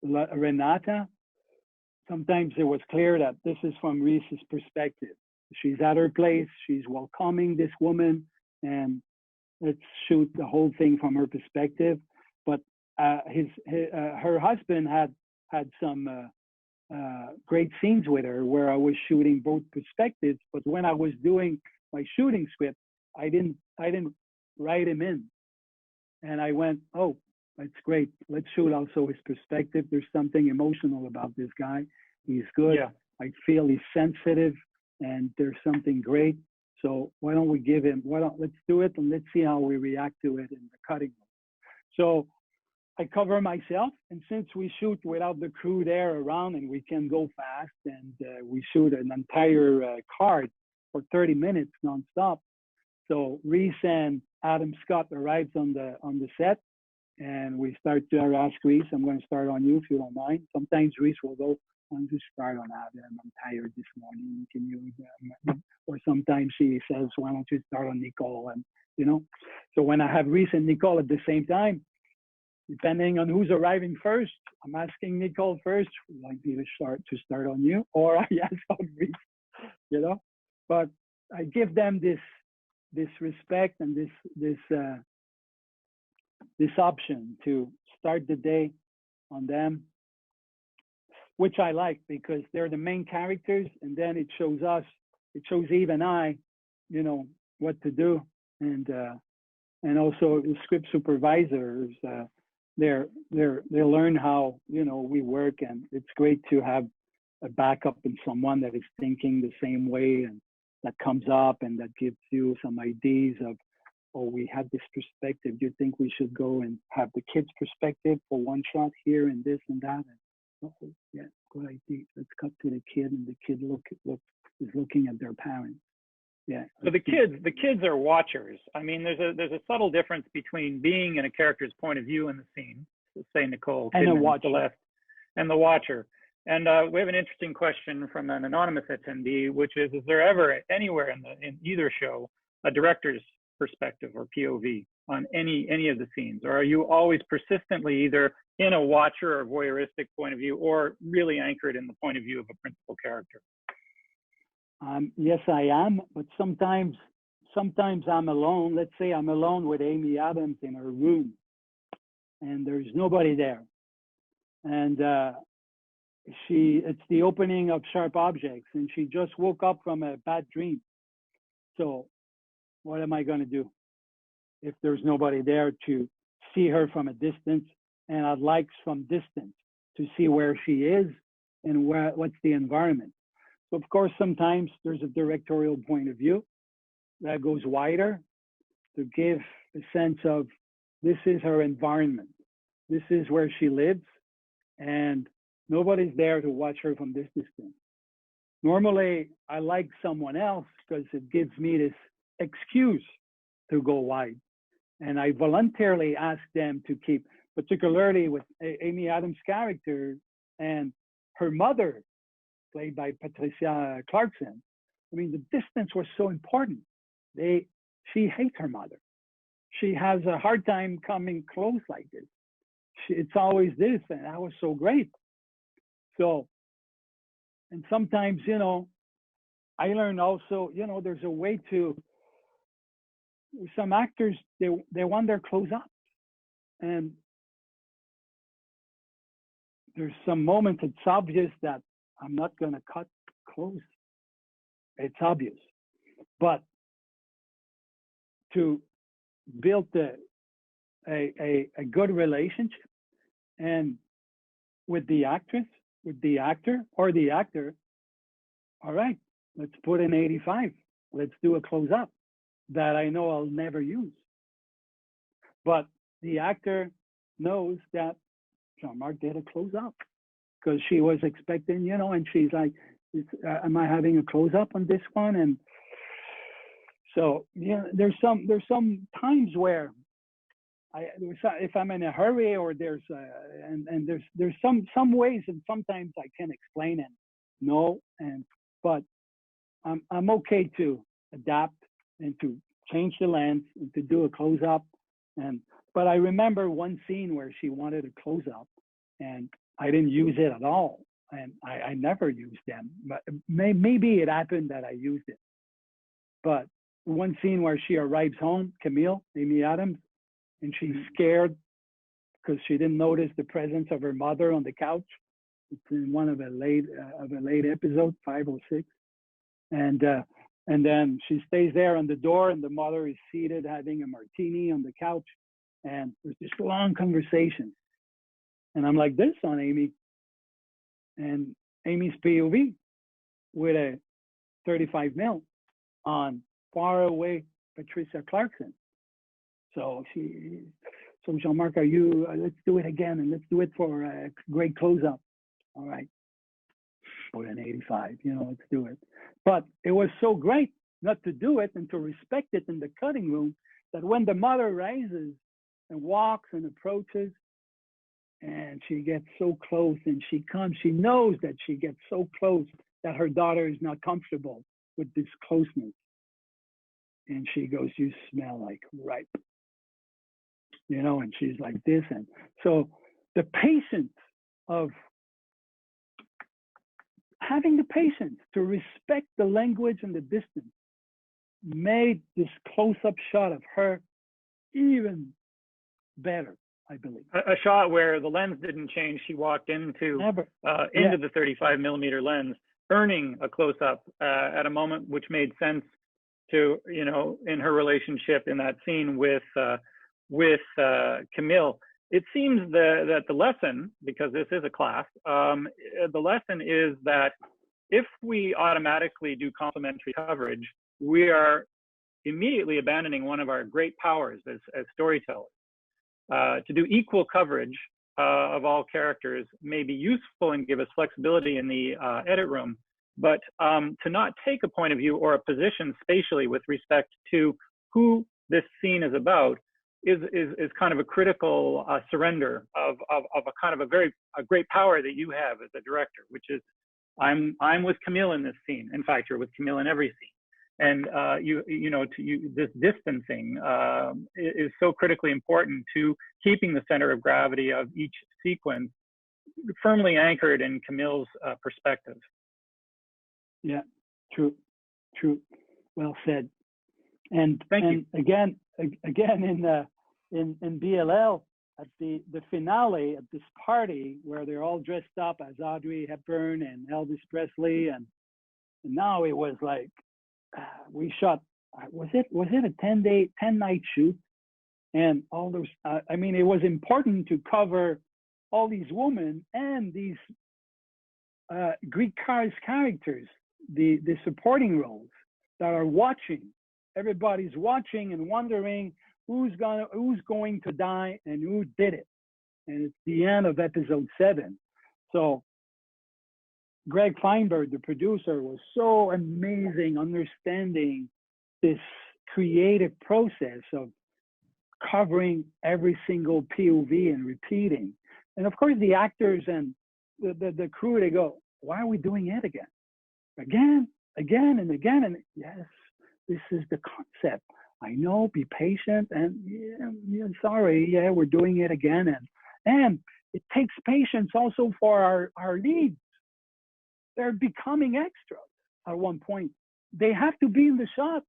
Renata, sometimes it was clear that this is from Reese's perspective. She's at her place, she's welcoming this woman, and let's shoot the whole thing from her perspective. But her husband had some great scenes with her where I was shooting both perspectives. But when I was doing my shooting script, I didn't write him in, and I went, oh, that's great. Let's shoot also his perspective. There's something emotional about this guy. He's good. Yeah. I feel he's sensitive, and there's something great. So why don't we give him? Let's do it, and let's see how we react to it in the cutting room. So I cover myself, and since we shoot without the crew there around, and we can go fast, and we shoot an entire card for 30 minutes nonstop. So Reese and Adam Scott arrives on the set, and we start to ask Reese, I'm going to start on you if you don't mind. Sometimes Reese will go, I want to start on Adam. I'm tired this morning. Can you? Or sometimes she says, why don't you start on Nicole? And so when I have Reese and Nicole at the same time, depending on who's arriving first, I'm asking Nicole first, would like me to start on you, or I ask on Reese, But I give them this respect and this option to start the day on them, which I like because they're the main characters, and then it shows Eve and I, what to do, and also the script supervisors, they learn how we work, and it's great to have a backup and someone that is thinking the same way and that comes up and that gives you some ideas of, oh, we have this perspective. Do you think we should go and have the kid's perspective for one shot here and this and that? And, oh, yeah, good idea. Let's cut to the kid, and the kid is looking at their parents. Yeah. So the kids are watchers. I mean, there's a subtle difference between being in a character's point of view in the scene, say Nicole, and the left, and the watcher. And we have an interesting question from an anonymous attendee, which is there ever anywhere in either show a director's perspective or POV on any of the scenes, or are you always persistently either in a watcher or voyeuristic point of view, or really anchored in the point of view of a principal character? Yes, I am, but sometimes I'm alone. Let's say I'm alone with Amy Adams in her room, and there's nobody there, and it's the opening of Sharp Objects, and she just woke up from a bad dream. So what am I going to do if there's nobody there to see her from a distance? And I'd like from distance to see where she is and what's the environment. So of course, sometimes there's a directorial point of view that goes wider to give a sense of this is her environment. This is where she lives, and nobody's there to watch her from this distance. Normally, I like someone else because it gives me this excuse to go wide. And I voluntarily ask them to keep, particularly with Amy Adams' character and her mother, played by Patricia Clarkson. I mean, the distance was so important. She hates her mother. She has a hard time coming close like this. It's always this, and that was so great. So, and sometimes, you know, I learned also, you know, there's a way to, some actors, they want their close-ups. And there's some moments it's obvious that I'm not going to cut close. It's obvious. But to build a good relationship and with the actress, with the actor or the actor, all right, let's put in 85. Let's do a close-up that I know I'll never use. But the actor knows that Jean-Marc did a close-up because she was expecting, you know, and she's like, am I having a close-up on this one? And so, yeah, there's some times where if I'm in a hurry or there's some ways, and sometimes I can explain and no, but I'm okay to adapt and to change the lens and to do a close-up. But I remember one scene where she wanted a close-up and I didn't use it at all. And I never used them, but maybe it happened that I used it. But one scene where she arrives home, Camille, Amy Adams, and she's scared because she didn't notice the presence of her mother on the couch. It's in one of a late episode, 5 or 6. And then she stays there on the door, and the mother is seated having a martini on the couch, and there's this long conversation. And I'm like this on Amy, and Amy's POV with a 35 mil on far away Patricia Clarkson. So Jean-Marc, let's do it again, and let's do it for a great close-up. All right. Put an 85, you know, let's do it. But it was so great not to do it and to respect it in the cutting room that when the mother rises and walks and approaches and she gets so close and she knows that she gets so close that her daughter is not comfortable with this closeness. And she goes, you smell like ripe, you know, and she's like this. And so the patience of having the patience to respect the language and the distance made this close-up shot of her even better, I believe. A shot where the lens didn't change. She walked into the 35 millimeter lens, earning a close-up at a moment which made sense to, you know, in her relationship in that scene with Camille. It seems that the lesson, because this is a class, the lesson is that if we automatically do complementary coverage, we are immediately abandoning one of our great powers as storytellers. To do equal coverage of all characters may be useful and give us flexibility in the edit room, but to not take a point of view or a position spatially with respect to who this scene is about is kind of a critical surrender of a kind of a great power that you have as a director, which is I'm with Camille in this scene. In fact, you're with Camille in every scene. And this distancing is so critically important to keeping the center of gravity of each sequence firmly anchored in Camille's perspective. Yeah, true, true. Well said. And Thank you. Again in BLL at the finale at this party where they're all dressed up as Audrey Hepburn and Elvis Presley, and now it was like we shot. Was it a 10-night shoot, and all those. I mean, it was important to cover all these women and these Greek chorus characters, the supporting roles that are watching. Everybody's watching and wondering who's going to die and who did it. And it's the end of episode 7. So Greg Feinberg, the producer, was so amazing understanding this creative process of covering every single POV and repeating. And of course, the actors and the crew, they go, why are we doing it again? Again and again. And yes, this is the concept. I know, be patient, and sorry, we're doing it again. And it takes patience also for our leads. They're becoming extras at one point. They have to be in the shot,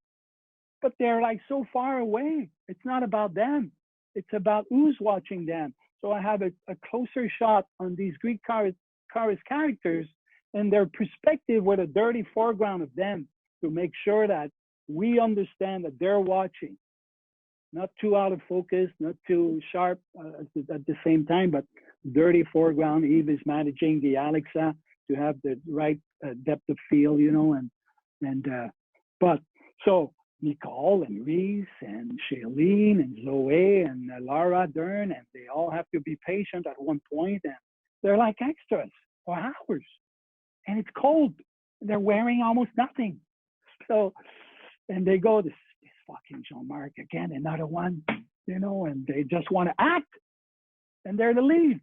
but they're like so far away. It's not about them. It's about who's watching them. So I have a closer shot on these Greek chorus characters and their perspective with a dirty foreground of them to make sure that we understand that they're watching. Not too out of focus, not too sharp at the same time, but dirty foreground. Eve is managing the Alexa to have the right depth of field, but so Nicole and Reese and Shailene and Zoe and Laura Dern, and they all have to be patient at one point, and they're like extras for hours, and it's cold. They're wearing almost nothing. So, and they go, this fucking Jean-Marc again, another one, and they just want to act, and they're the leads,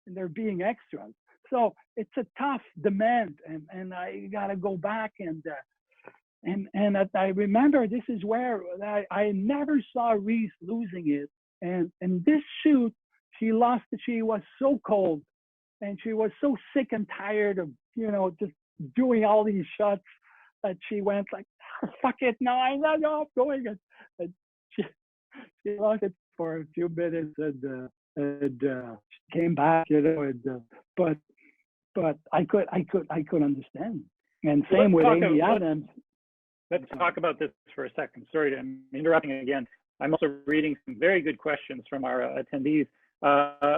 and they're being extras. So it's a tough demand, and I gotta go back and I remember this is where I never saw Reese losing it, and this shoot she lost it. She was so cold, and she was so sick and tired of just doing all these shots that she went like, fuck it, no, I'm going. And she lost it for a few minutes, and she came back, but I could understand. And same with Amy Adams. Let's talk about this for a second. Sorry to interrupting again. I'm also reading some very good questions from our attendees,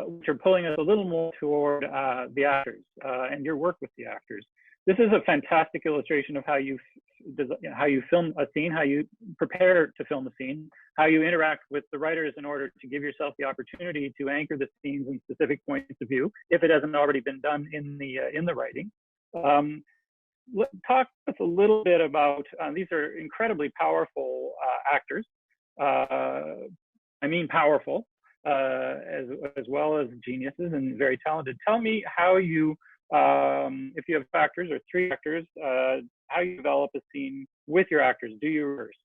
which are pulling us a little more toward the actors and your work with the actors. This is a fantastic illustration of how you film a scene, how you prepare to film a scene, how you interact with the writers in order to give yourself the opportunity to anchor the scenes in specific points of view, if it hasn't already been done in the writing. Talk to us a little bit about, these are incredibly powerful actors. I mean powerful, as well as geniuses and very talented. Tell me how you, if you have actors or 3 actors, how you develop a scene with your actors. Do you rehearse?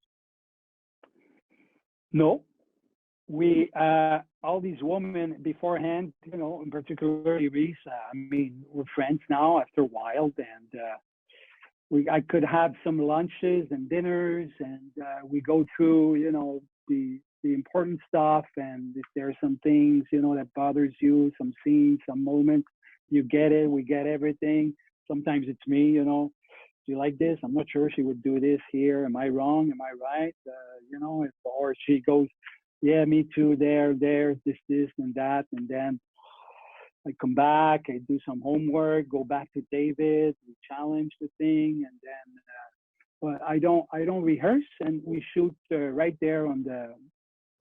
No. We, all these women beforehand, in particular Reese, we're friends now after a while, and I could have some lunches and dinners, and we go through, the important stuff, and if there are some things, that bothers you, some scenes, some moments, you get it, we get everything. Sometimes it's me, do you like this? I'm not sure she would do this here. Am I wrong? Am I right? Or she goes, yeah, me too, there's this, and that, and then I come back, I do some homework, go back to David, we challenge the thing, and then, but I don't rehearse, and we shoot right there on the,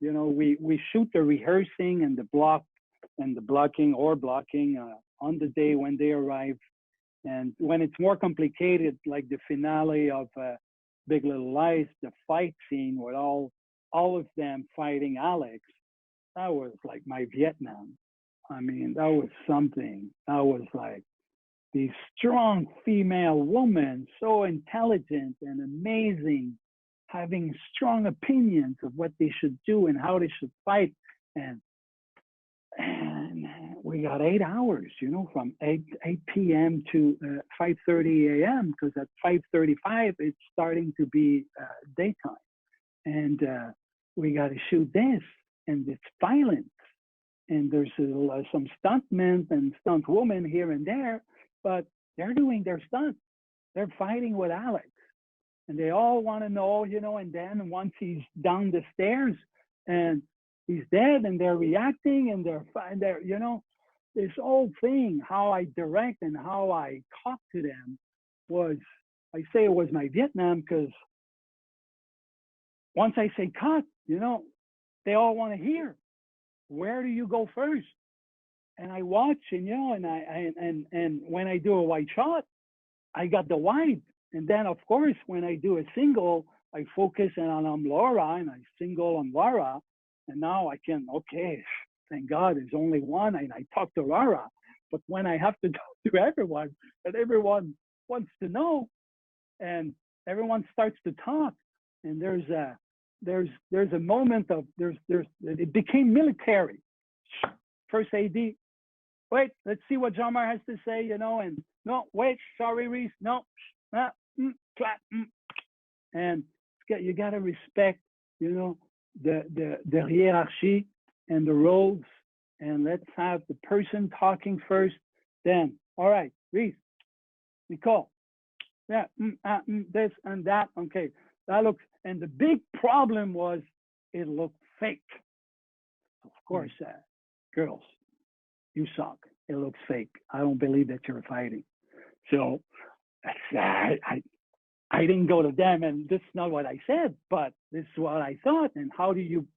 we shoot the rehearsing and the blocking on the day when they arrive. And when it's more complicated, like the finale of Big Little Lies, the fight scene with all of them fighting Alex, that was like my Vietnam. That was something. That was like these strong female women, so intelligent and amazing having strong opinions of what they should do and how they should fight. And we got 8 hours, you know, from 8 p.m. to 5:30 a.m. because at 5:35 it's starting to be daytime, and we got to shoot this, and it's violent, and there's some stuntmen and stunt women here and there, but they're doing their stunts. They're fighting with Alex, and they all want to know, you know. And then once he's down the stairs and he's dead, and they're reacting, and they're, you know, this whole thing, how I direct and how I talk to them was, I say it was my Vietnam, because once I say cut, you know, they all want to hear, where do you go first? And I watch, and, you know, and when I do a wide shot, I got the wide. And then, of course, when I do a single, I focus on Laura, and I single on Laura. And now I can, okay, thank God there's only one, and I talk to Laura. But when I have to talk to everyone, and everyone wants to know, and everyone starts to talk, and there's a moment of, it became military. First AD, wait, let's see what Jean-Marc has to say, you know, and no, wait, sorry, Reese, no, clap, and you got to respect, you know, the hierarchy and the roles, and let's have the person talking first. Then, all right, Reese, Nicole, yeah, this and that. Okay, that looks. And the big problem was it looked fake. Of course, girls, you suck. It looks fake. I don't believe that you're fighting. So I didn't go to them, and this is not what I said, but this is what I thought. And how do you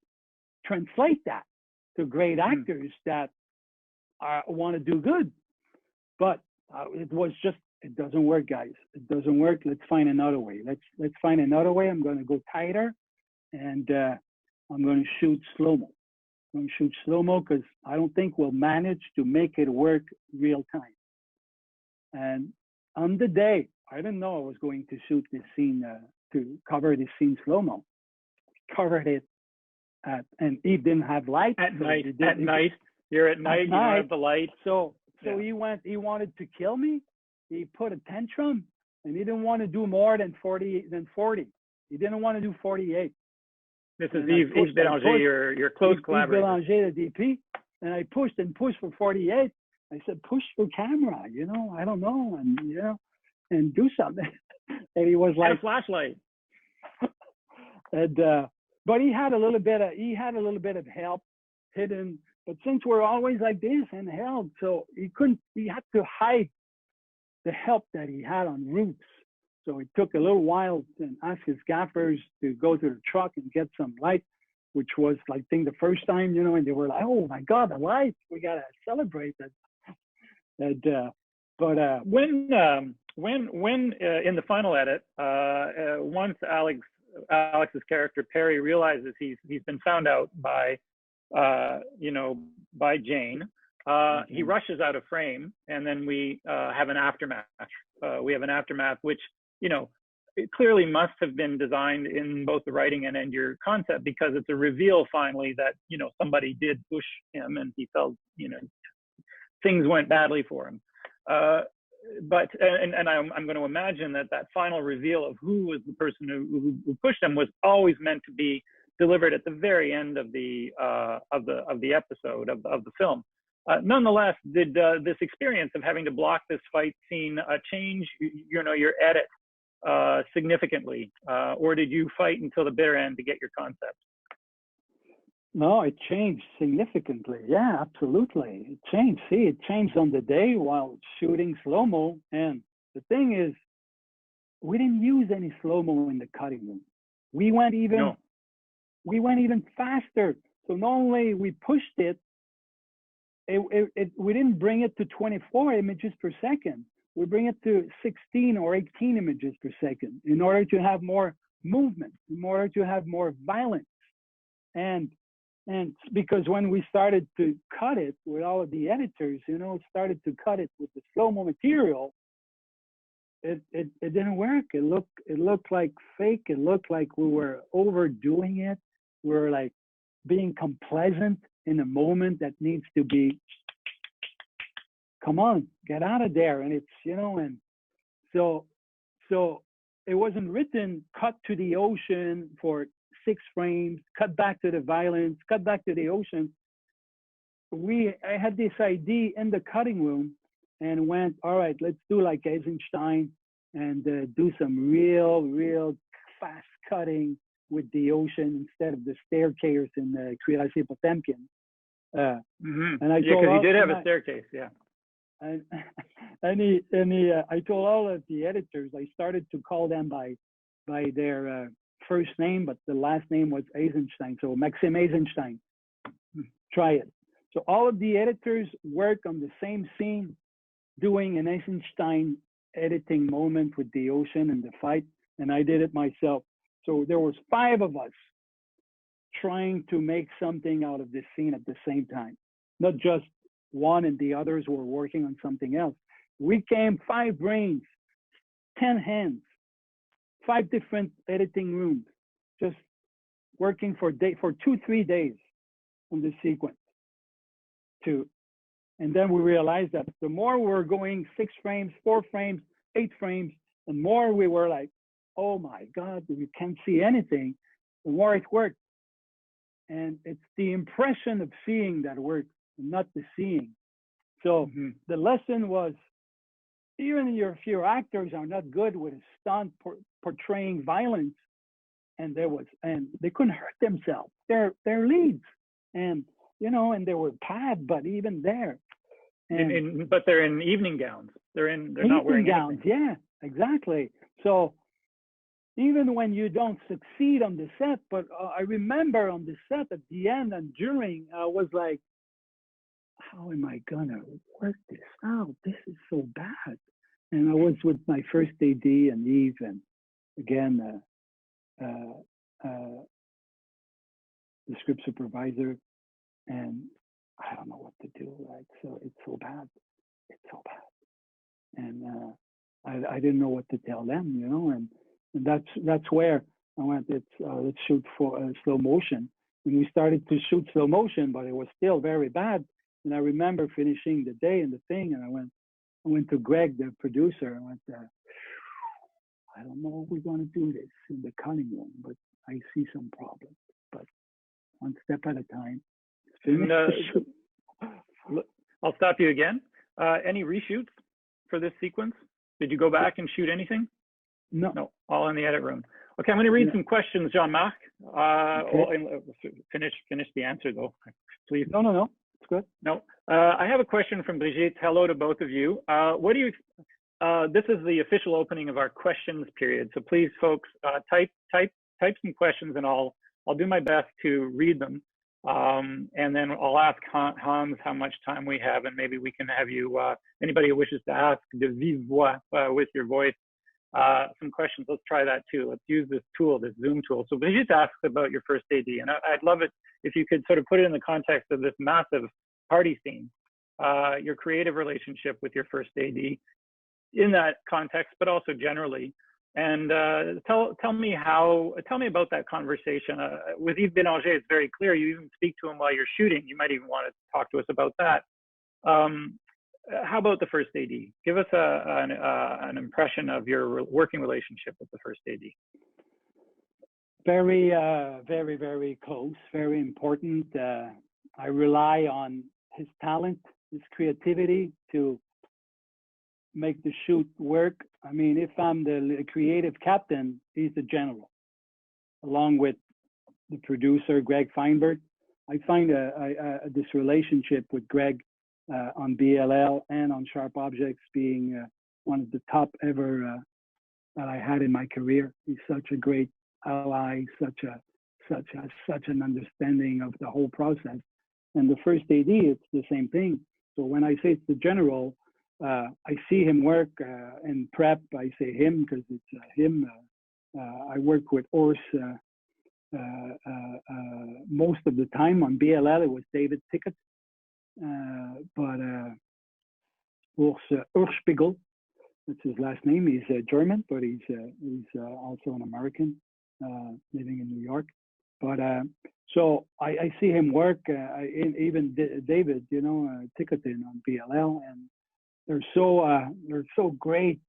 translate that to great actors that want to do good? But it was just, it doesn't work, guys. It doesn't work. Let's find another way. Let's find another way. I'm going to go tighter, and I'm going to shoot slow-mo. I'm going to shoot slow-mo because I don't think we'll manage to make it work real time. And on the day, I didn't know I was going to shoot this scene, to cover this scene slow-mo. Covered it and Eve didn't have lights. At so night, you're at night, you don't have the light. So he wanted to kill me. He put a tantrum, and he didn't want to do more than 40. He didn't want to do 48. This is Yves Bélanger, your close collaborator. Yves Bélanger, the DP, and I pushed for 48. I said, push for camera, you know, I don't know, and, you know, and do something. And he was like, a flashlight. And but he had a little bit of help hidden. But since we're always like this and held, so he had to hide the help that he had on routes. So it took a little while to ask his gaffers to go to the truck and get some light, which was, I think, the first time, you know, and they were like, oh my God, the lights, we gotta celebrate that. And when in the final edit, once Alex's character Perry realizes he's been found out by by Jane, he rushes out of frame, and then we have an aftermath. We have an aftermath, which, you know, it clearly must have been designed in both the writing and your concept, because it's a reveal finally that, you know, somebody did push him and he felt, you know, things went badly for him. But I'm going to imagine that final reveal of who was the person who pushed him was always meant to be delivered at the very end of the episode of the film. Nonetheless, did this experience of having to block this fight scene change, you know, your edit significantly, or did you fight until the bitter end to get your concept? No, it changed significantly. Yeah, absolutely. It changed. See, it changed on the day while shooting slow-mo. And the thing is, we didn't use any slow-mo in the cutting room. We went even faster. So not only we pushed it, we didn't bring it to 24 images per second. We bring it to 16 or 18 images per second in order to have more movement, in order to have more violence. And because when we started to cut it with all of the editors, you know, started to cut it with the slow-mo material, it didn't work. It looked like fake. It looked like we were overdoing it. We were like being complacent in a moment that needs to be, come on, get out of there. And it's, and so it wasn't written, cut to the ocean for 6 frames, cut back to the violence, cut back to the ocean. I had this idea in the cutting room and went, all right, let's do like Eisenstein and do some real fast cutting with the ocean instead of the staircase in the Cuirassier Potemkin. And I told, because you did have a staircase, yeah. And I told all of the editors, I started to call them by their first name, but the last name was Eisenstein. So Maxim Eisenstein, try it. So all of the editors worked on the same scene, doing an Eisenstein editing moment with the ocean and the fight, and I did it myself. So there was 5 of us trying to make something out of this scene at the same time, not just one and the others were working on something else. We came 5 brains, 10 hands, 5 different editing rooms, just working for 2-3 days on this sequence. And then we realized that the more we were going 6 frames, 4 frames, 8 frames, the more we were like, oh my God, we can't see anything, the more it worked. And it's the impression of seeing that works, not the seeing. So the lesson was, even if your actors are not good with a stunt portraying violence, and they couldn't hurt themselves. They're leads, and and they were pad, but even there. But they're in evening gowns. They're not wearing gowns. Anything. Yeah, exactly. So even when you don't succeed on the set, but I remember on the set at the end and during, I was like, how am I gonna work this out? This is so bad. And I was with my first AD and Eve, and again, the script supervisor, and I don't know what to do. Right? So it's so bad. It's so bad. And I didn't know what to tell them, and that's where I went. Let's shoot for slow motion. And we started to shoot slow motion, but it was still very bad. And I remember finishing the day and the thing, and I went to Greg, the producer, and went, I don't know if we're going to do this in the cutting room, but I see some problems. But one step at a time. I'll stop you again. Any reshoots for this sequence? Did you go back and shoot anything? No, all in the edit room. Okay, I'm going to read some questions, Jean-Marc. Finish the answer though, please. No. It's good. No, I have a question from Brigitte. Hello to both of you. What do you? This is the official opening of our questions period. So please, folks, type some questions, and I'll do my best to read them. And then I'll ask Hans how much time we have, and maybe we can have you, anybody who wishes to ask de vive voix with your voice, some questions. Let's try that too. Let's use this tool, this Zoom tool. So Brigitte asks about your first AD, and I'd love it if you could sort of put it in the context of this massive party scene, your creative relationship with your first AD in that context, but also generally. And tell me about that conversation. With Yves Bélanger, it's very clear. You even speak to him while you're shooting. You might even want to talk to us about that. How about the first AD? Give us an impression of your working relationship with the first AD. Very, very, very close, very important. I rely on his talent, his creativity to make the shoot work. I mean, if I'm the creative captain, he's the general, along with the producer, Greg Feinberg. I find this relationship with Greg on BLL and on Sharp Objects being one of the top ever that I had in my career. He's such a great ally, such an understanding of the whole process. And the first AD, it's the same thing. So when I say it's the general, I see him work in prep. I say him because it's him. I work with Urs most of the time. On BLL, it was David Tickett, but Urs Spiegel. that's his last name. He's German, but he's also an American living in New York. But so I see him work, even David, Ticketon on BLL, and they're so great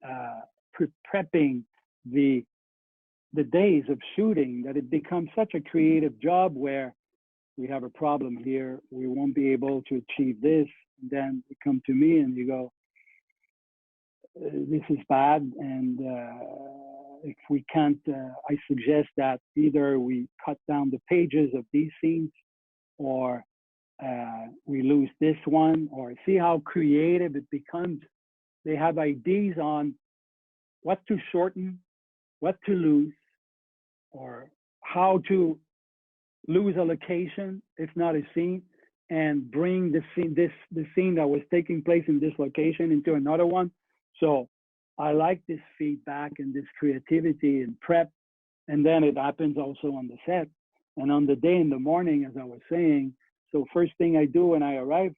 prepping the days of shooting that it becomes such a creative job where we have a problem here, we won't be able to achieve this, and then you come to me and you go, this is bad, and if we can't, I suggest that either we cut down the pages of these scenes, or we lose this one, or see how creative it becomes. They have ideas on what to shorten, what to lose, or how to lose a location, if not a scene, and bring the scene that was taking place in this location into another one. So I like this feedback and this creativity and prep. And then it happens also on the set. And on the day in the morning, as I was saying, so first thing I do when I arrive,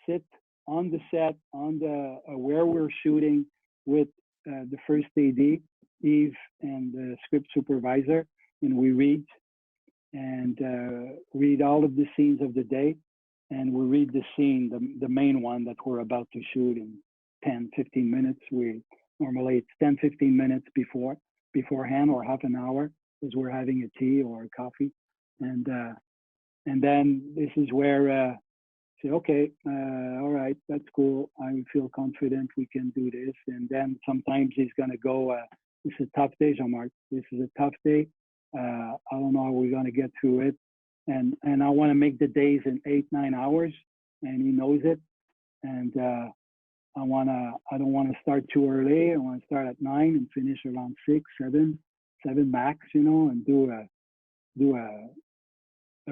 sit on the set, on the where we're shooting with the first AD, Eve, and the script supervisor, and we read all of the scenes of the day, and we read the scene, the main one that we're about to shoot in 10, 15 minutes. We normally it's 10, 15 minutes beforehand, or half an hour, because we're having a tea or a coffee, and then this is where say, okay, all right, that's cool. I feel confident we can do this. And then sometimes he's gonna go, this is a tough day, Jean-Marc. This is a tough day. I don't know how we're gonna get through it. And I wanna make the days in 8-9 hours, and he knows it. And I don't wanna start too early. I wanna start at 9 and finish around 6, 7 max, and do a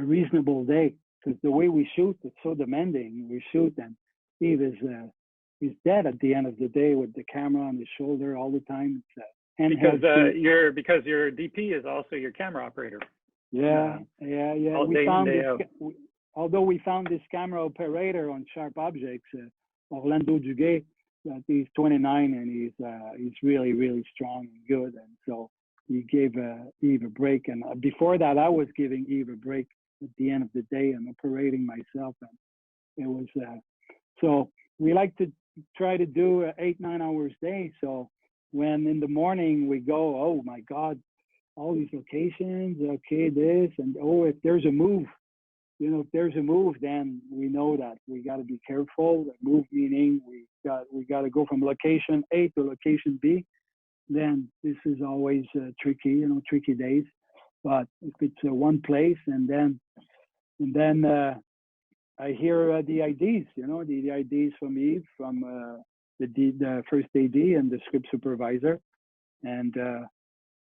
reasonable day. Because the way we shoot, it's so demanding. We shoot, and Steve is dead at the end of the day with the camera on his shoulder all the time. It's because your DP is also your camera operator. Yeah. Although we found this camera operator on Sharp Objects, Orlando Duguay, that he's 29 and he's really, really strong and good. And so he gave Eve a break. And before that, I was giving Eve a break at the end of the day and operating myself. And it was, so we like to try to do an 8-9 hours day. So when in the morning we go, oh my God, all these locations, okay, this, and oh, if there's a move, if there's a move, then we know that we got to be careful. The move meaning we got to go from location A to location B. Then this is always tricky, tricky days. But if it's one place, and then I hear the IDs, the IDs from Eve, from the first AD and the script supervisor, and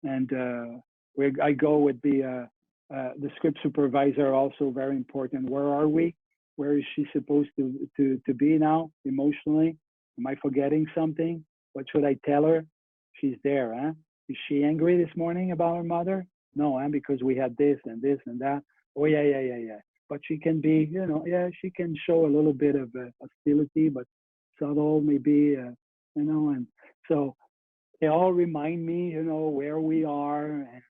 I go with the script supervisor. Also very important. Where are we? Where is she supposed to be now emotionally? Am I forgetting something? What should I tell her? She's there, huh? Is she angry this morning about her mother? No, because we had this and this and that. Oh yeah. But she can be, she can show a little bit of hostility, but subtle maybe, and so they all remind me, where we are and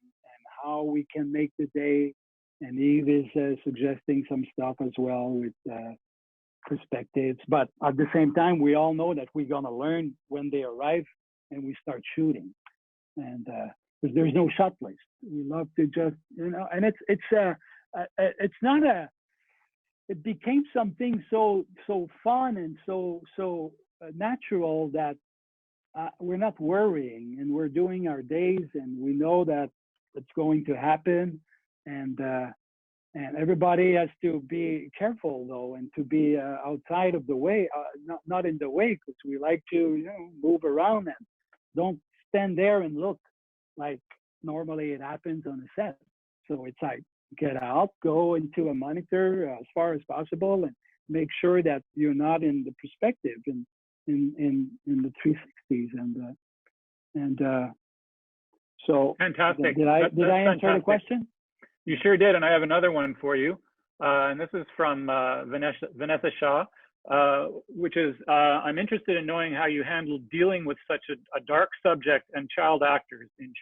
how we can make the day. And Eve is suggesting some stuff as well with perspectives. But at the same time, we all know that we're gonna learn when they arrive and we start shooting. And because there's no shot list, we love to just, and it's not it became something so fun and so natural that we're not worrying, and we're doing our days, and we know that it's going to happen, and everybody has to be careful though, and to be outside of the way, not in the way, because we like to move around and don't stand there and look like normally it happens on a set. So it's like, get out, go into a monitor as far as possible, and make sure that you're not in the perspective in the 360s, and so fantastic. Did I answer fantastic. the question? You sure did, and I have another one for you. And this is from Vanessa Shaw. which is I'm interested in knowing how you handle dealing with such a dark subject and child actors in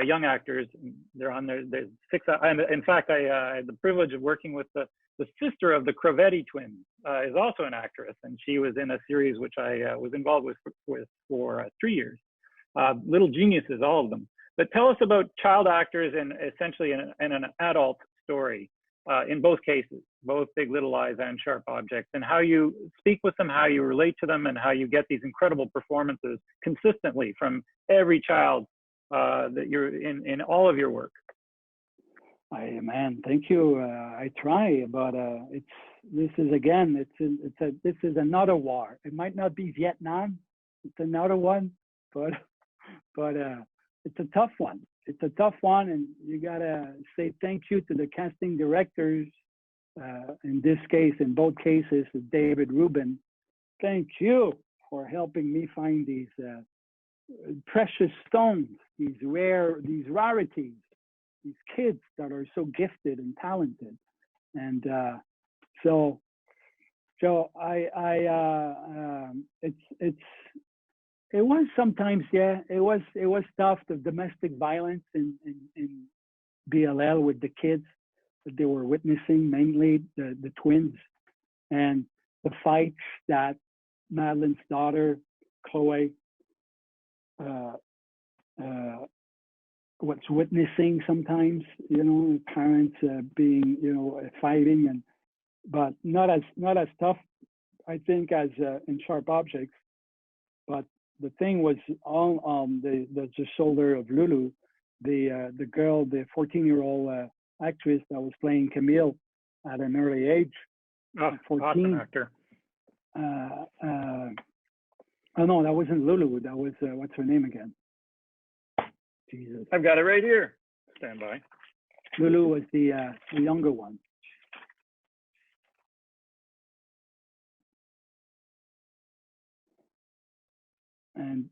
young actors. They're on there's 6. In fact, I had the privilege of working with the sister of the Crovetti twins, is also an actress, and she was in a series which I was involved with for 3 years. Little geniuses, all of them. But tell us about child actors and essentially in an adult story, in both cases, both Big Little Lies and Sharp Objects, and how you speak with them, how you relate to them, and how you get these incredible performances consistently from every child that you're in all of your work. Man, thank you. I try, but this is another war. It might not be Vietnam. It's another one, but it's a tough one. It's a tough one, and you gotta say thank you to the casting directors. In this case, in both cases, David Rubin. Thank you for helping me find these precious stones, these rarities, these kids that are so gifted and talented. And so it was sometimes, yeah, it was tough, the domestic violence in BLL with the kids that they were witnessing, mainly the twins, and the fights that Madeline's daughter, Chloe, was witnessing sometimes, parents being, fighting, but not as tough, I think, as in Sharp Objects. But the thing was on the shoulder of Lulu, the girl, the 14-year-old actress that was playing Camille at an early age. Oh, 14. Awesome actor. Oh no, that wasn't Lulu. That was what's her name again? Jesus. I've got it right here. Stand by. Lulu was the younger one. And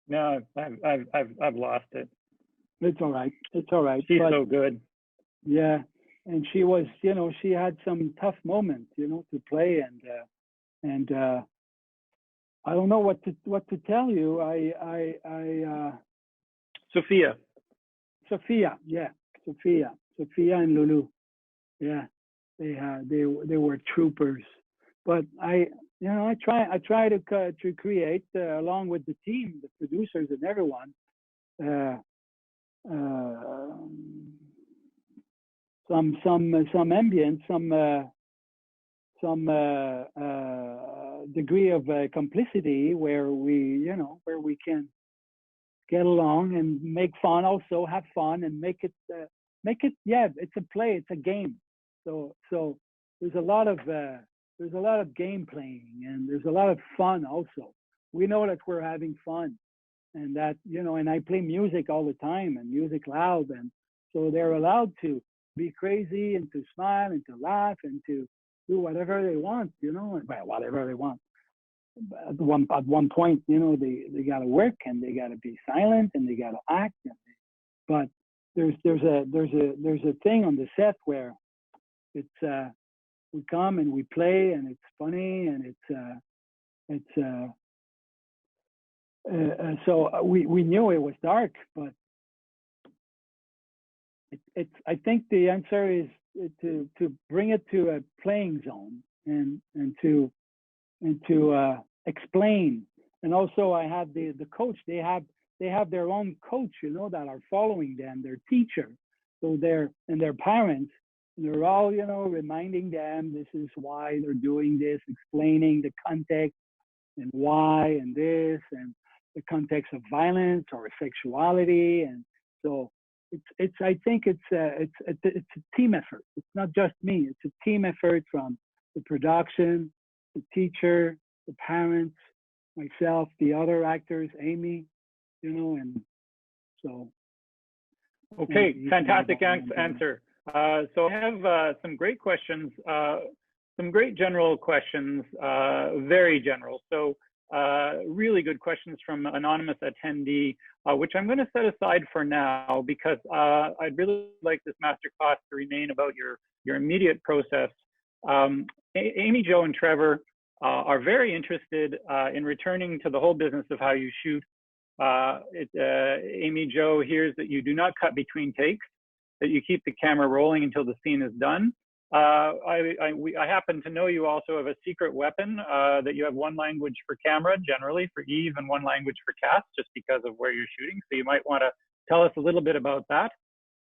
no, I've lost it. It's all right. It's all right. She's so good. Yeah, and she was, she had some tough moments, to play, and I don't know what to tell you. Sophia, yeah, Sophia and Lulu, yeah, they were troopers. But I try to create along with the team, the producers and everyone, some ambience, some degree of complicity where we can get along and make fun, also have fun and make it yeah, it's a play, it's a game. So there's a lot of game playing, and there's a lot of fun also. We know that we're having fun, and that, and I play music all the time, and music loud, and so they're allowed to be crazy and to smile and to laugh and to do whatever they want, whatever they want. At one point, they got to work and they got to be silent and they got to act. But there's a thing on the set where it's we come and we play and it's funny and so we knew it was dark, but it's I think the answer is to bring it to a playing zone and to explain. And also I have the coach, they have their own coach, that are following them, their teacher, so their parents, and they're all, reminding them this is why they're doing this, explaining the context and why and this and the context of violence or sexuality. And so I think it's a team effort. It's not just me. It's a team effort from the production, the teacher, the parents, myself, the other actors, Amy, and so. Okay, fantastic answer. So I have some great questions, some great general questions, very general. So really good questions from anonymous attendee, which I'm going to set aside for now because I'd really like this masterclass to remain about your immediate process Amy, Joe, and Trevor are very interested in returning to the whole business of how you shoot. Amy, Joe hears that you do not cut between takes, that you keep the camera rolling until the scene is done. I happen to know you also have a secret weapon, that you have one language for camera, generally for Eve, and one language for cast, just because of where you're shooting. So you might want to tell us a little bit about that.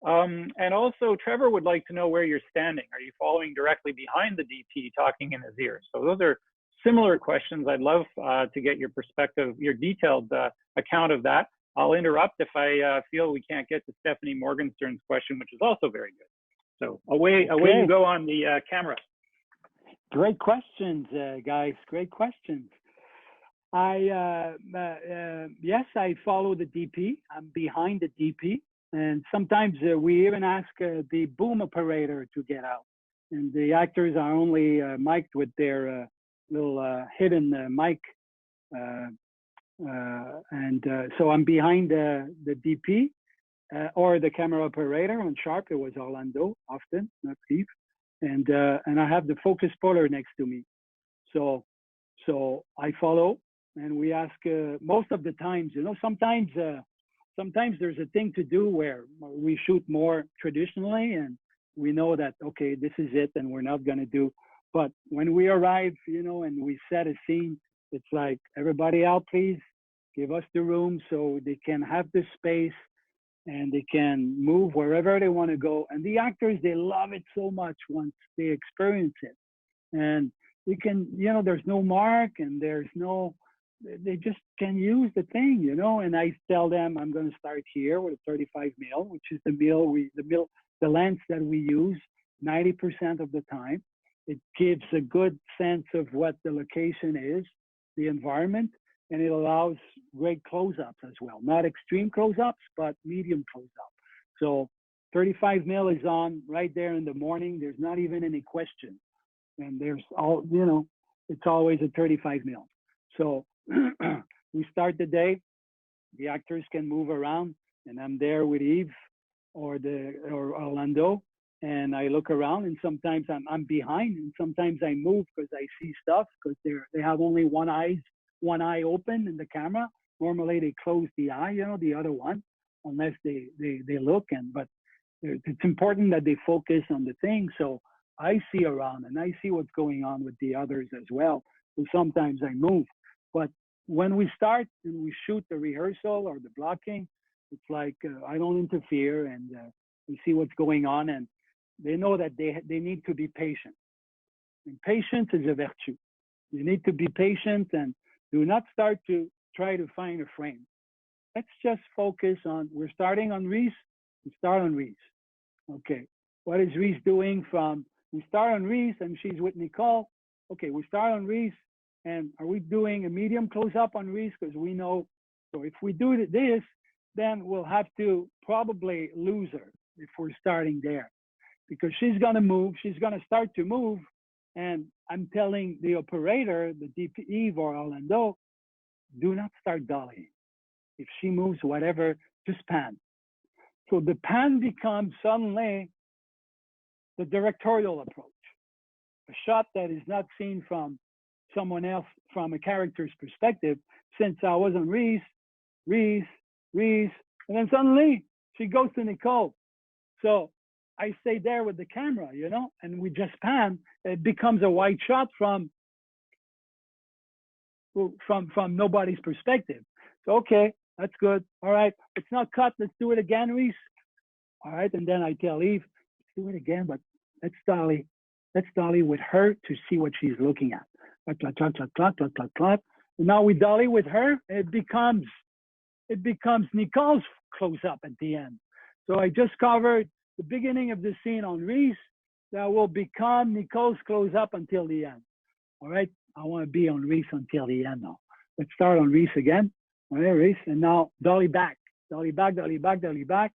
And also, Trevor would like to know where you're standing. Are you following directly behind the DP, talking in his ear? So those are similar questions. I'd love to get your perspective, your detailed account of that. I'll interrupt if I feel we can't get to Stephanie Morgenstern's question, which is also very good. So away you go on the camera. Great questions, guys. Great questions. Yes, I follow the DP. I'm behind the DP. And sometimes we even ask the boom operator to get out. And the actors are only mic'd with their little hidden mic. So I'm behind the DP or the camera operator. On Sharp, it was Orlando often, not Steve. And I have the focus puller next to me. So I follow, and we ask most of the times, sometimes there's a thing to do where we shoot more traditionally, and we know that, okay, this is it, and we're not going to do. But when we arrive, and we set a scene, it's like, everybody out, please give us the room so they can have the space and they can move wherever they want to go. And the actors, they love it so much once they experience it. And they can, there's no mark, and they just can use the thing, and I tell them I'm going to start here with a 35 mil, which is the lens that we use 90% of the time. It gives a good sense of what the location is, the environment, and it allows great close-ups as well. Not extreme close-ups, but medium close-up. So 35 mil is on right there in the morning. There's not even any question. And there's it's always a 35 mil. So we start the day, the actors can move around, and I'm there with Eve or Orlando, and I look around, and sometimes I'm behind, and sometimes I move because I see stuff, because they have only one eye open in the camera. Normally they close the eye, the other one, unless they look. But it's important that they focus on the thing. So I see around, and I see what's going on with the others as well. So sometimes I move. But when we start and we shoot the rehearsal or the blocking, it's like I don't interfere, and we see what's going on, and they know that they need to be patient. And patience is a virtue. You need to be patient and do not start to try to find a frame. Let's just focus on, we're starting on Reese, we start on Reese. Okay, what is Reese doing we start on Reese and she's with Nicole. Okay, we start on Reese, and are we doing a medium close-up on Reese? Because we know, so if we do this, then we'll have to probably lose her if we're starting there. Because she's gonna move, she's gonna start to move, and I'm telling the operator, the DP, Eve or Orlando, do not start dollying. If she moves, whatever, just pan. So the pan becomes suddenly the directorial approach. A shot that is not seen from someone else, from a character's perspective. Since I was on Reese, and then suddenly she goes to Nicole. So I stay there with the camera, and we just pan. It becomes a wide shot from nobody's perspective. So, okay, that's good. All right, it's not cut. Let's do it again, Reese. All right, and then I tell Eve, let's do it again, but let's dolly with her to see what she's looking at. Clap, clap, clap, clap, clap, clap, clap. And now we dolly with her. It becomes Nicole's close up at the end. So I just covered the beginning of the scene on Reese. That will become Nicole's close up until the end. All right, I want to be on Reese until the end now. Let's start on Reese again. All right, Reese, and now dolly back, dolly back, dolly back, dolly back.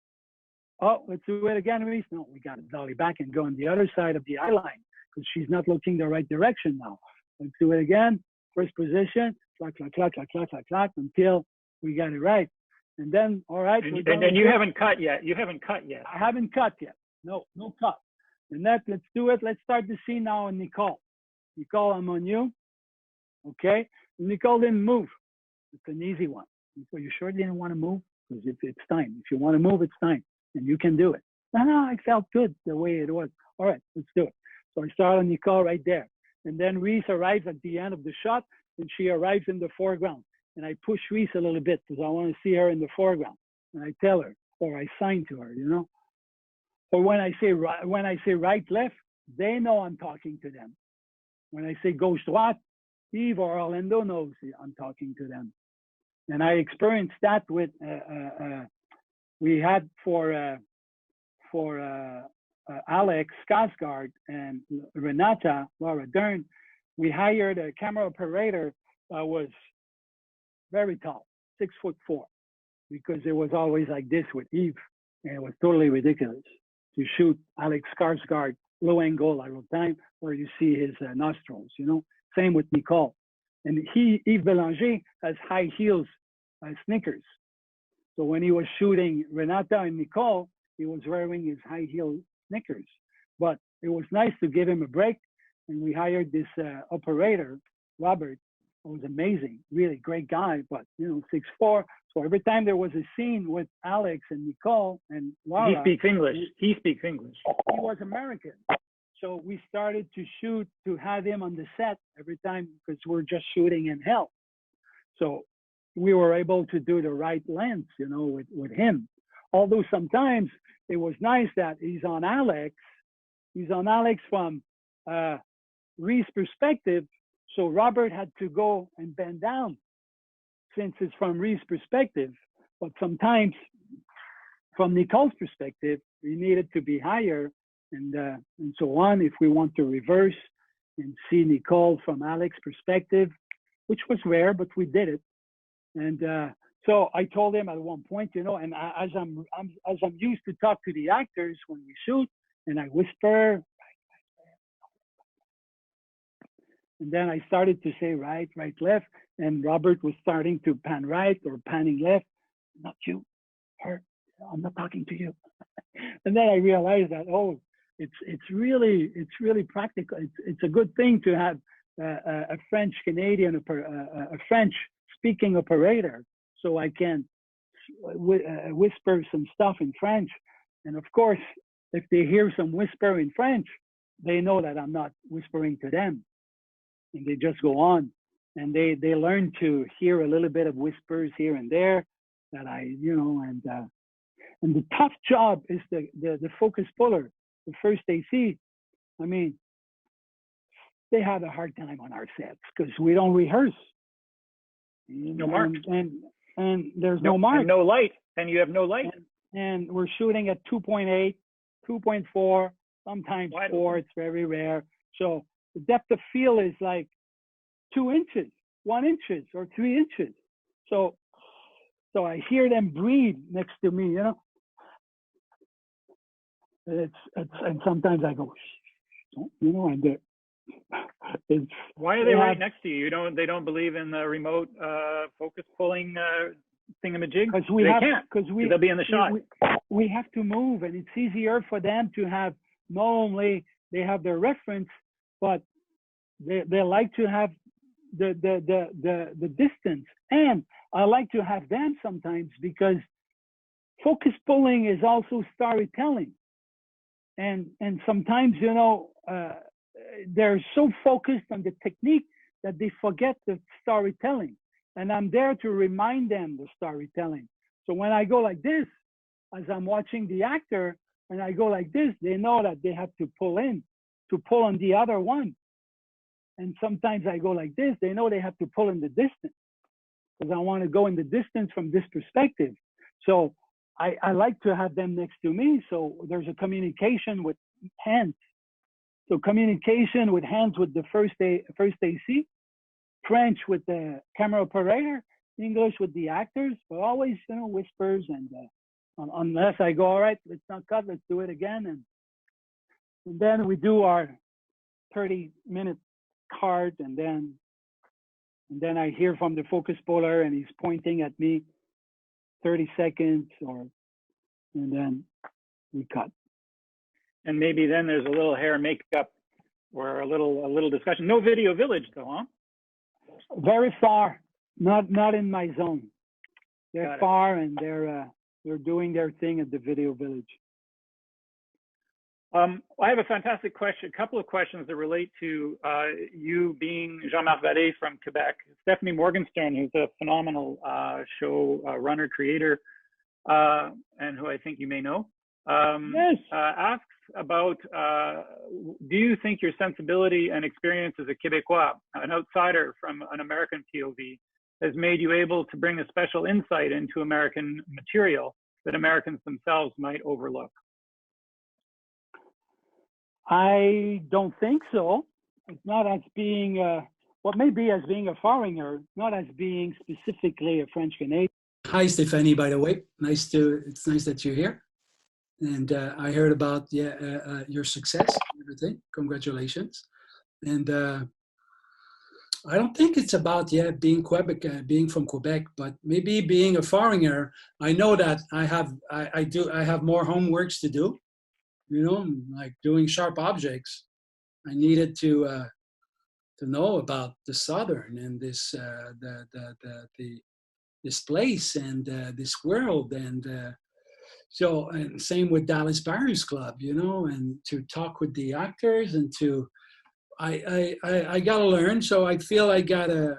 Oh, let's do it again, Reese. No, we got to dolly back and go on the other side of the eye line because she's not looking the right direction now. Let's do it again. First position, clack, clack, clack, clack, clack, clack, clack, until we got it right. And then, all right. And you haven't cut yet. You haven't cut yet. I haven't cut yet. No cut. Annette, let's do it. Let's start the scene now on Nicole. Nicole, I'm on you. Okay. Nicole didn't move. It's an easy one. So you sure didn't want to move? Because it's time. If you want to move, it's time. And you can do it. No, I felt good the way it was. All right, let's do it. So I start on Nicole right there. And then Reese arrives at the end of the shot, and she arrives in the foreground. And I push Reese a little bit because I want to see her in the foreground. And I tell her, or I sign to her, you know. Or when I say right, left, they know I'm talking to them. When I say gauche, droite, Yves or Orlando knows I'm talking to them. And I experienced that with, we had for Alex Skarsgård and Renata, Laura Dern, we hired a camera operator that was very tall, 6'4", because it was always like this with Yves. And it was totally ridiculous to shoot Alex Skarsgård low angle all the time where you see his nostrils, you know. Same with Nicole. And Yves Bélanger has high heels sneakers. So when he was shooting Renata and Nicole, he was wearing his high heel sneakers. But it was nice to give him a break. And we hired this operator, Robert, who was amazing, really great guy, but, you know, 6'4". So every time there was a scene with Alex and Nicole and Laura. He speaks English. He speaks English. He was American. So we started to shoot to have him on the set every time because we're just shooting in hell. So we were able to do the right lens, you know, with him. Although sometimes it was nice that he's on Alex from Reese's perspective. So Robert had to go and bend down since it's from Reese's perspective. But sometimes from Nicole's perspective, we needed to be higher and so on if we want to reverse and see Nicole from Alex's perspective, which was rare, but we did it. And so I told him at one point, you know, and as I'm used to talk to the actors when we shoot, and I whisper, and then I started to say right, left, and Robert was starting to pan right or panning left. Not you, her. I'm not talking to you. And then I realized that, oh, it's really practical. It's a good thing to have a French Canadian, a French speaking operator, so I can whisper some stuff in French. And of course, if they hear some whisper in French, they know that I'm not whispering to them. And they just go on. And they learn to hear a little bit of whispers here and there that I, you know, and the tough job is the focus puller, the first AC. I mean, they have a hard time on our sets because we don't rehearse. No mark. And there's no mark. And no light. And you have no light. And we're shooting at 2.8, 2.4, sometimes 4. It's very rare. So the depth of field is like 2 inches, 1 inch, or 3 inches. So I hear them breathe next to me, you know. And sometimes I go, you know, and why are they right next to you? They don't believe in the remote focus pulling thingamajig? Because they'll be in the shot. We have to move, and it's easier for them to have not only they have their reference, but they like to have the distance. And I like to have them sometimes because focus pulling is also storytelling. And sometimes, you know, they're so focused on the technique that they forget the storytelling. And I'm there to remind them the storytelling. So when I go like this, as I'm watching the actor, and I go like this, they know that they have to pull on the other one. And sometimes I go like this, they know they have to pull in the distance because I want to go in the distance from this perspective. So I like to have them next to me. So there's a communication with hands. So communication with hands with the first AC, French with the camera operator, English with the actors, but always, you know, whispers and unless I go, all right, let's not cut, let's do it again. And then we do our 30-minute card, and then I hear from the focus puller and he's pointing at me 30 seconds and then we cut. and maybe then there's a little hair and makeup or a little discussion. No video village though, huh? Very far, not in my zone. They're far, and they're doing their thing at the video village. I have a fantastic question, a couple of questions that relate to you being Jean-Marc Vallée from Quebec. Stephanie Morgenstern, who's a phenomenal show runner, creator, and who I think you may know, Yes. asks about, do you think your sensibility and experience as a Québécois, an outsider from an American POV, has made you able to bring a special insight into American material that Americans themselves might overlook? I don't think so. It's not as being, what may be as being a foreigner, not as being specifically a French Canadian. Hi, Stephanie, by the way. It's nice that you're here. And I heard about your success and everything. Congratulations. And I don't think it's about being Quebec, being from Quebec, but maybe being a foreigner. I know that I have more homeworks to do. You know, like doing sharp objects. I needed to know about the Southern and this this place and this world, and so, and same with Dallas Buyers Club, you know, and to talk with the actors and to I gotta learn. So I feel I gotta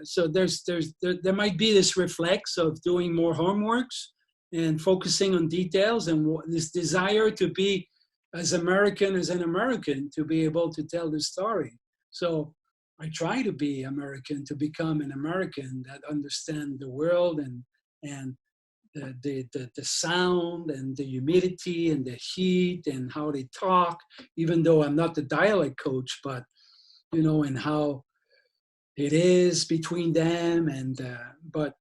So there might be this reflex of doing more homeworks and focusing on details, and this desire to be as American as an American, to be able to tell the story. So I try to be American, to become an American that understand the world and the sound and the humidity and the heat and how they talk, even though I'm not the dialect coach, but, you know, and how it is between them. And, but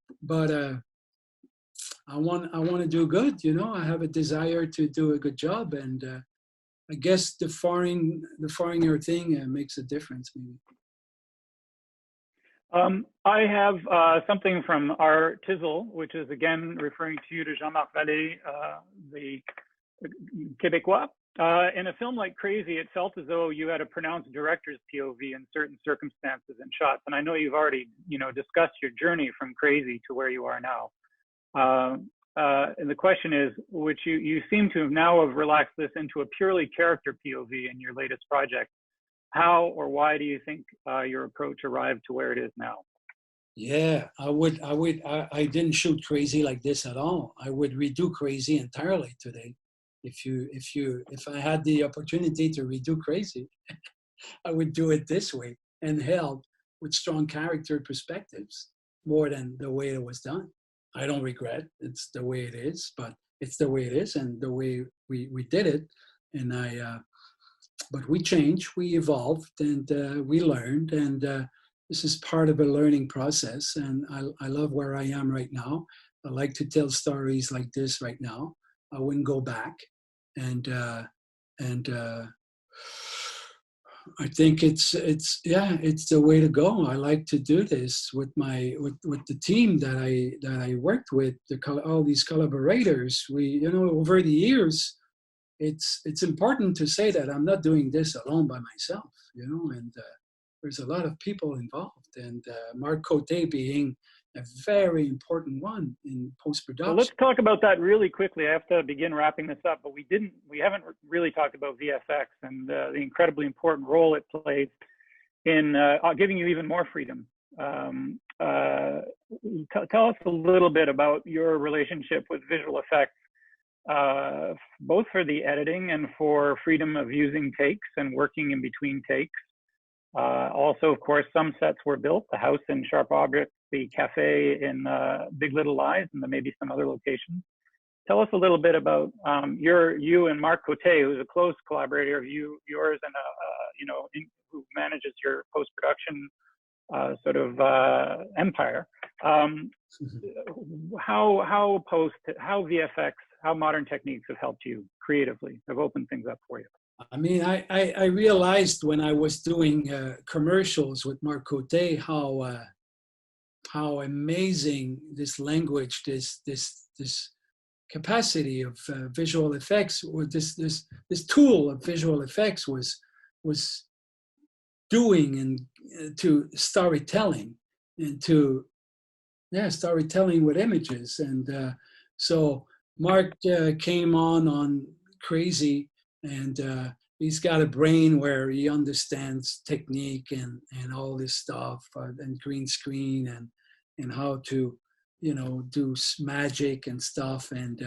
I want to do good, you know. I have a desire to do a good job, and I guess the foreigner thing makes a difference, maybe. I have something from our Tizzle, which is again referring to you, to Jean-Marc Vallée, the Québécois. In a film like Crazy, it felt as though you had a pronounced director's POV in certain circumstances and shots. And I know you've already, you know, discussed your journey from Crazy to where you are now. And the question is, which you seem to have now have relaxed this into a purely character POV in your latest project. How or why do you think your approach arrived to where it is now? Yeah, I didn't shoot Crazy like this at all. I would redo Crazy entirely today. If I had the opportunity to redo Crazy, I would do it this way and held with strong character perspectives more than the way it was done. I don't regret. It's the way it is, but it's the way it is and the way we did it. And but we changed, we evolved, and we learned. And this is part of a learning process. And I love where I am right now. I like to tell stories like this right now. I wouldn't go back. And I think it's the way to go. I like to do this with the team that I worked with, all these collaborators. We, you know, over the years, it's important to say that I'm not doing this alone by myself, you know, and there's a lot of people involved, and Marc Côté being a very important one in post-production. Well, let's talk about that really quickly. I have to begin wrapping this up, but we haven't really talked about VFX and the incredibly important role it plays in giving you even more freedom. Tell us a little bit about your relationship with visual effects, both for the editing and for freedom of using takes and working in between takes. Also, of course, some sets were built, the house in Sharp Objects, the cafe in Big Little Lies, and then maybe some other locations. Tell us a little bit about you and Marc Côté, who's a close collaborator of yours, and who manages your post-production empire. How VFX, how modern techniques have helped you creatively, have opened things up for you? I mean, I realized when I was doing commercials with Marc Côté how amazing this language, this capacity of visual effects, or this tool of visual effects was doing and to storytelling and to storytelling with images. And so Mark came on crazy, and he's got a brain where he understands technique and all this stuff, and green screen and how to, you know, do magic and stuff. And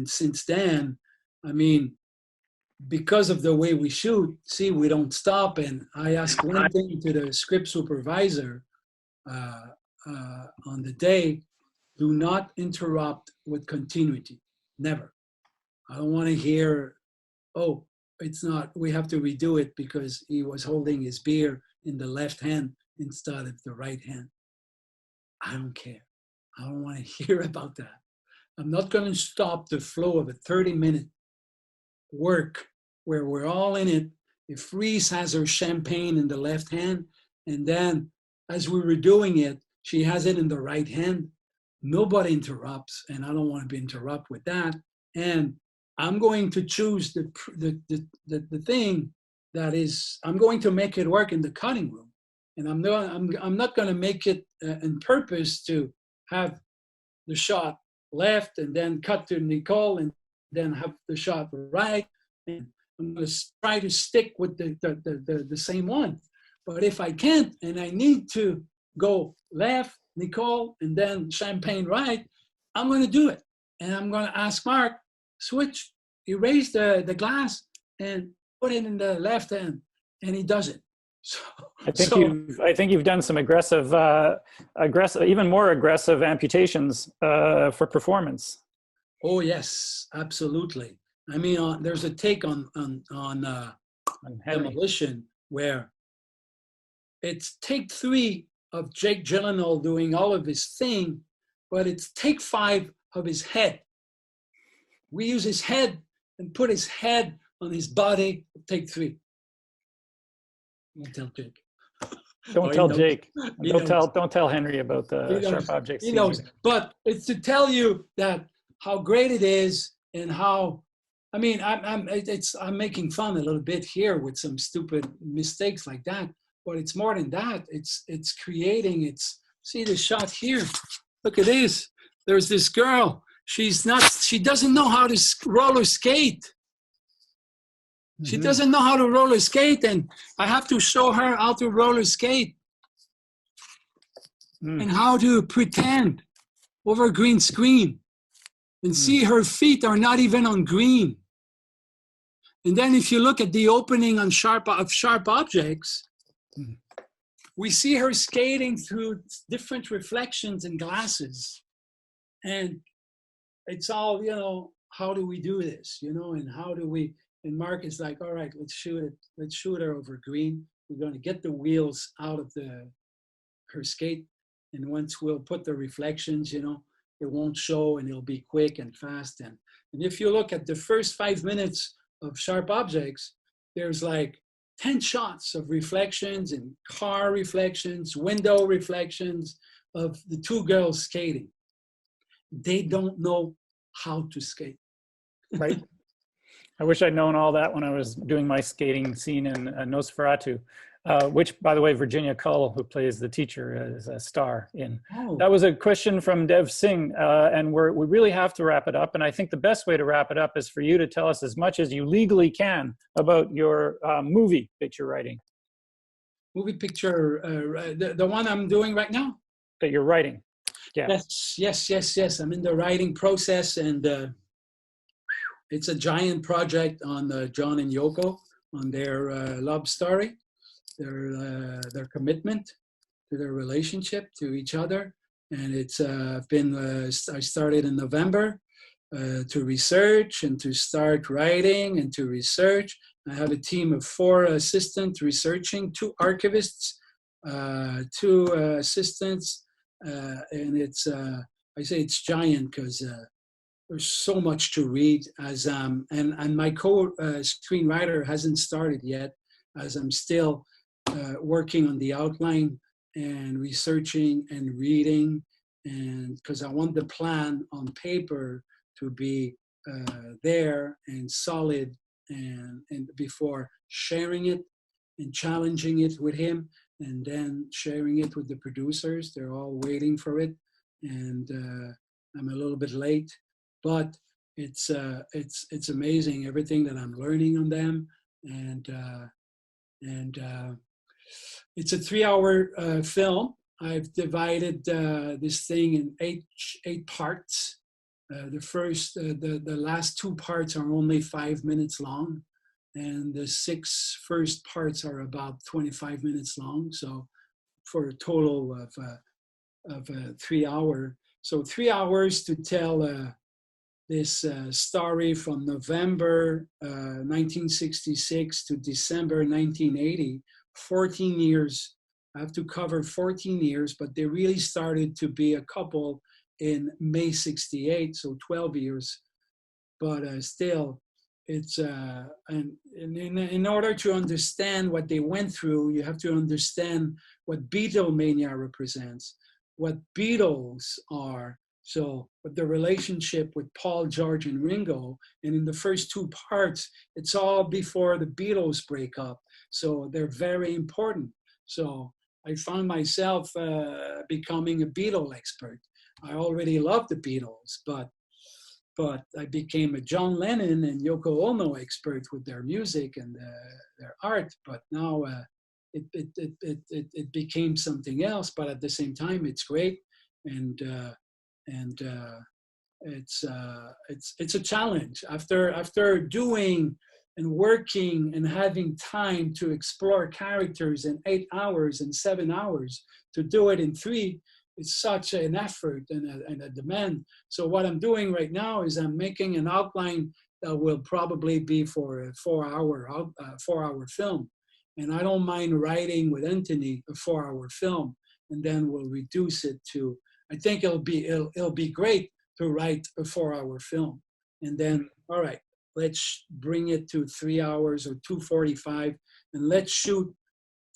since then, I mean, because of the way we shoot, see, we don't stop. And I asked one thing to the script supervisor on the day: do not interrupt with continuity. Never. I don't want to hear, oh, it's not, we have to redo it because he was holding his beer in the left hand instead of the right hand. I don't care. I don't want to hear about that. I'm not going to stop the flow of a 30-minute work where we're all in it. If Reese has her champagne in the left hand, and then as we were doing it, she has it in the right hand, nobody interrupts, and I don't want to be interrupted with that. And I'm going to choose the thing that is, I'm going to make it work in the cutting room. And I'm not going to make it on purpose to have the shot left and then cut to Nicole and then have the shot right. And I'm going to try to stick with the same one. But if I can't and I need to go left, Nicole, and then champagne right, I'm going to do it. And I'm going to ask Mark, switch, erase the glass and put it in the left hand. And he does it. So, I think you've done some aggressive, even more aggressive amputations for performance. Oh yes, absolutely. I mean, there's a take on Demolition where it's take 3 of Jake Gyllenhaal doing all of his thing, but it's take 5 of his head. We use his head and put his head on his body. Take 3. Don't tell Jake. Don't tell Jake. Don't tell Henry about the sharp objects. He knows. But it's to tell you that how great it is, and how, I mean, I'm making fun a little bit here with some stupid mistakes like that. But it's more than that. It's creating. See the shot here. Look at this. There's this girl. She doesn't know how to roller skate. She doesn't know how to roller skate, and I have to show her how to roller skate and how to pretend over green screen, and see her feet are not even on green. And then if you look at the opening on sharp objects, we see her skating through different reflections and glasses, and it's all, you know, how do we do this, you know, and how do we? And Mark is like, all right, let's shoot it. Let's shoot her over green. We're going to get the wheels out of her skate. And once we'll put the reflections, you know, it won't show, and it'll be quick and fast. And if you look at the first 5 minutes of Sharp Objects, there's like 10 shots of reflections and car reflections, window reflections of the 2 girls skating. They don't know how to skate. Right. I wish I'd known all that when I was doing my skating scene in Nosferatu, which, by the way, Virginia Cull, who plays the teacher, is a star in. Oh. That was a question from Dev Singh, and we really have to wrap it up. And I think the best way to wrap it up is for you to tell us as much as you legally can about your movie that you're writing. Movie picture, the one I'm doing right now? That you're writing, yeah. Yes. I'm in the writing process, and it's a giant project on John and Yoko, on their love story, their commitment to their relationship to each other. And it's I started in November to research and to start writing and to research. I have a team of 4 assistants researching, 2 archivists, 2 assistants, and it's, I say it's giant because there's so much to read, and my co-screenwriter hasn't started yet, as I'm still working on the outline and researching and reading and because I want the plan on paper to be there and solid, and before sharing it and challenging it with him, and then sharing it with the producers. They're all waiting for it, and I'm a little bit late, but it's amazing everything that I'm learning on them, and it's a 3-hour film. I've divided this thing in eight parts. The last 2 parts are only 5 minutes long, and the 6 first parts are about 25 minutes long. So for a total of 3 hours. So 3 hours to tell this story from November 1966 to December 1980, 14 years. I have to cover 14 years, but they really started to be a couple in May 68, so 12 years. But still, it's, and in order to understand what they went through, you have to understand what Beatlemania represents, what Beatles are. So with the relationship with Paul, George, and Ringo, and in the first 2 parts, it's all before the Beatles break up. So they're very important. So I found myself becoming a Beatle expert. I already loved the Beatles, but I became a John Lennon and Yoko Ono expert with their music and their art. But now it became something else. But at the same time, it's great, and it's a challenge. After doing and working and having time to explore characters in 8 hours and 7 hours, to do it in 3, it's such an effort and a demand. So what I'm doing right now is I'm making an outline that will probably be for a 4-hour film. And I don't mind writing with Anthony a 4-hour film, and then we'll reduce it to, I think it'll be great to write a 4-hour film. And then, all right, let's bring it to 3 hours or 2:45, and let's shoot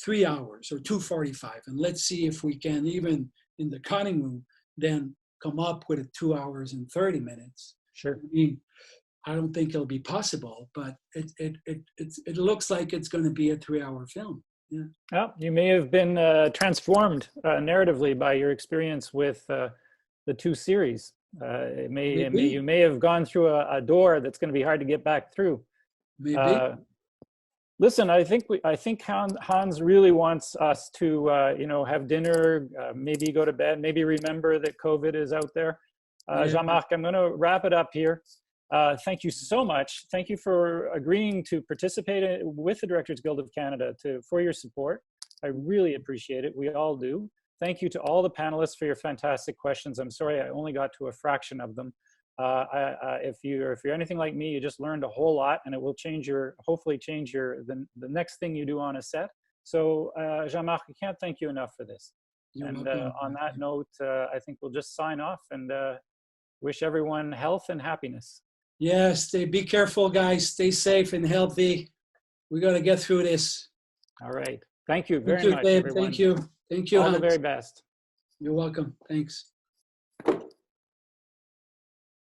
3 hours or 2:45, and let's see if we can, even in the cutting room, then come up with a 2 hours and 30 minutes. Sure. I mean, I don't think it'll be possible, but it looks like it's going to be a 3-hour film. Yeah. Well, you may have been transformed narratively by your experience with the 2 series. You may have gone through a door that's going to be hard to get back through. Maybe. Listen, I think Hans really wants us to have dinner, maybe go to bed, maybe remember that COVID is out there. Yeah. Jean-Marc, I'm going to wrap it up here. Thank you so much. Thank you for agreeing to participate with the Directors Guild of Canada for your support. I really appreciate it. We all do. Thank you to all the panelists for your fantastic questions. I'm sorry I only got to a fraction of them. If you're anything like me, you just learned a whole lot, and it will hopefully change the next thing you do on a set. So Jean-Marc, I can't thank you enough for this. And on that note, I think we'll just sign off and wish everyone health and happiness. Yes, be careful, guys. Stay safe and healthy. We got to get through this. All right. Thank you very much, Dave. everyone. Thank you. Thank you, All Hans. the very best. You're welcome. Thanks.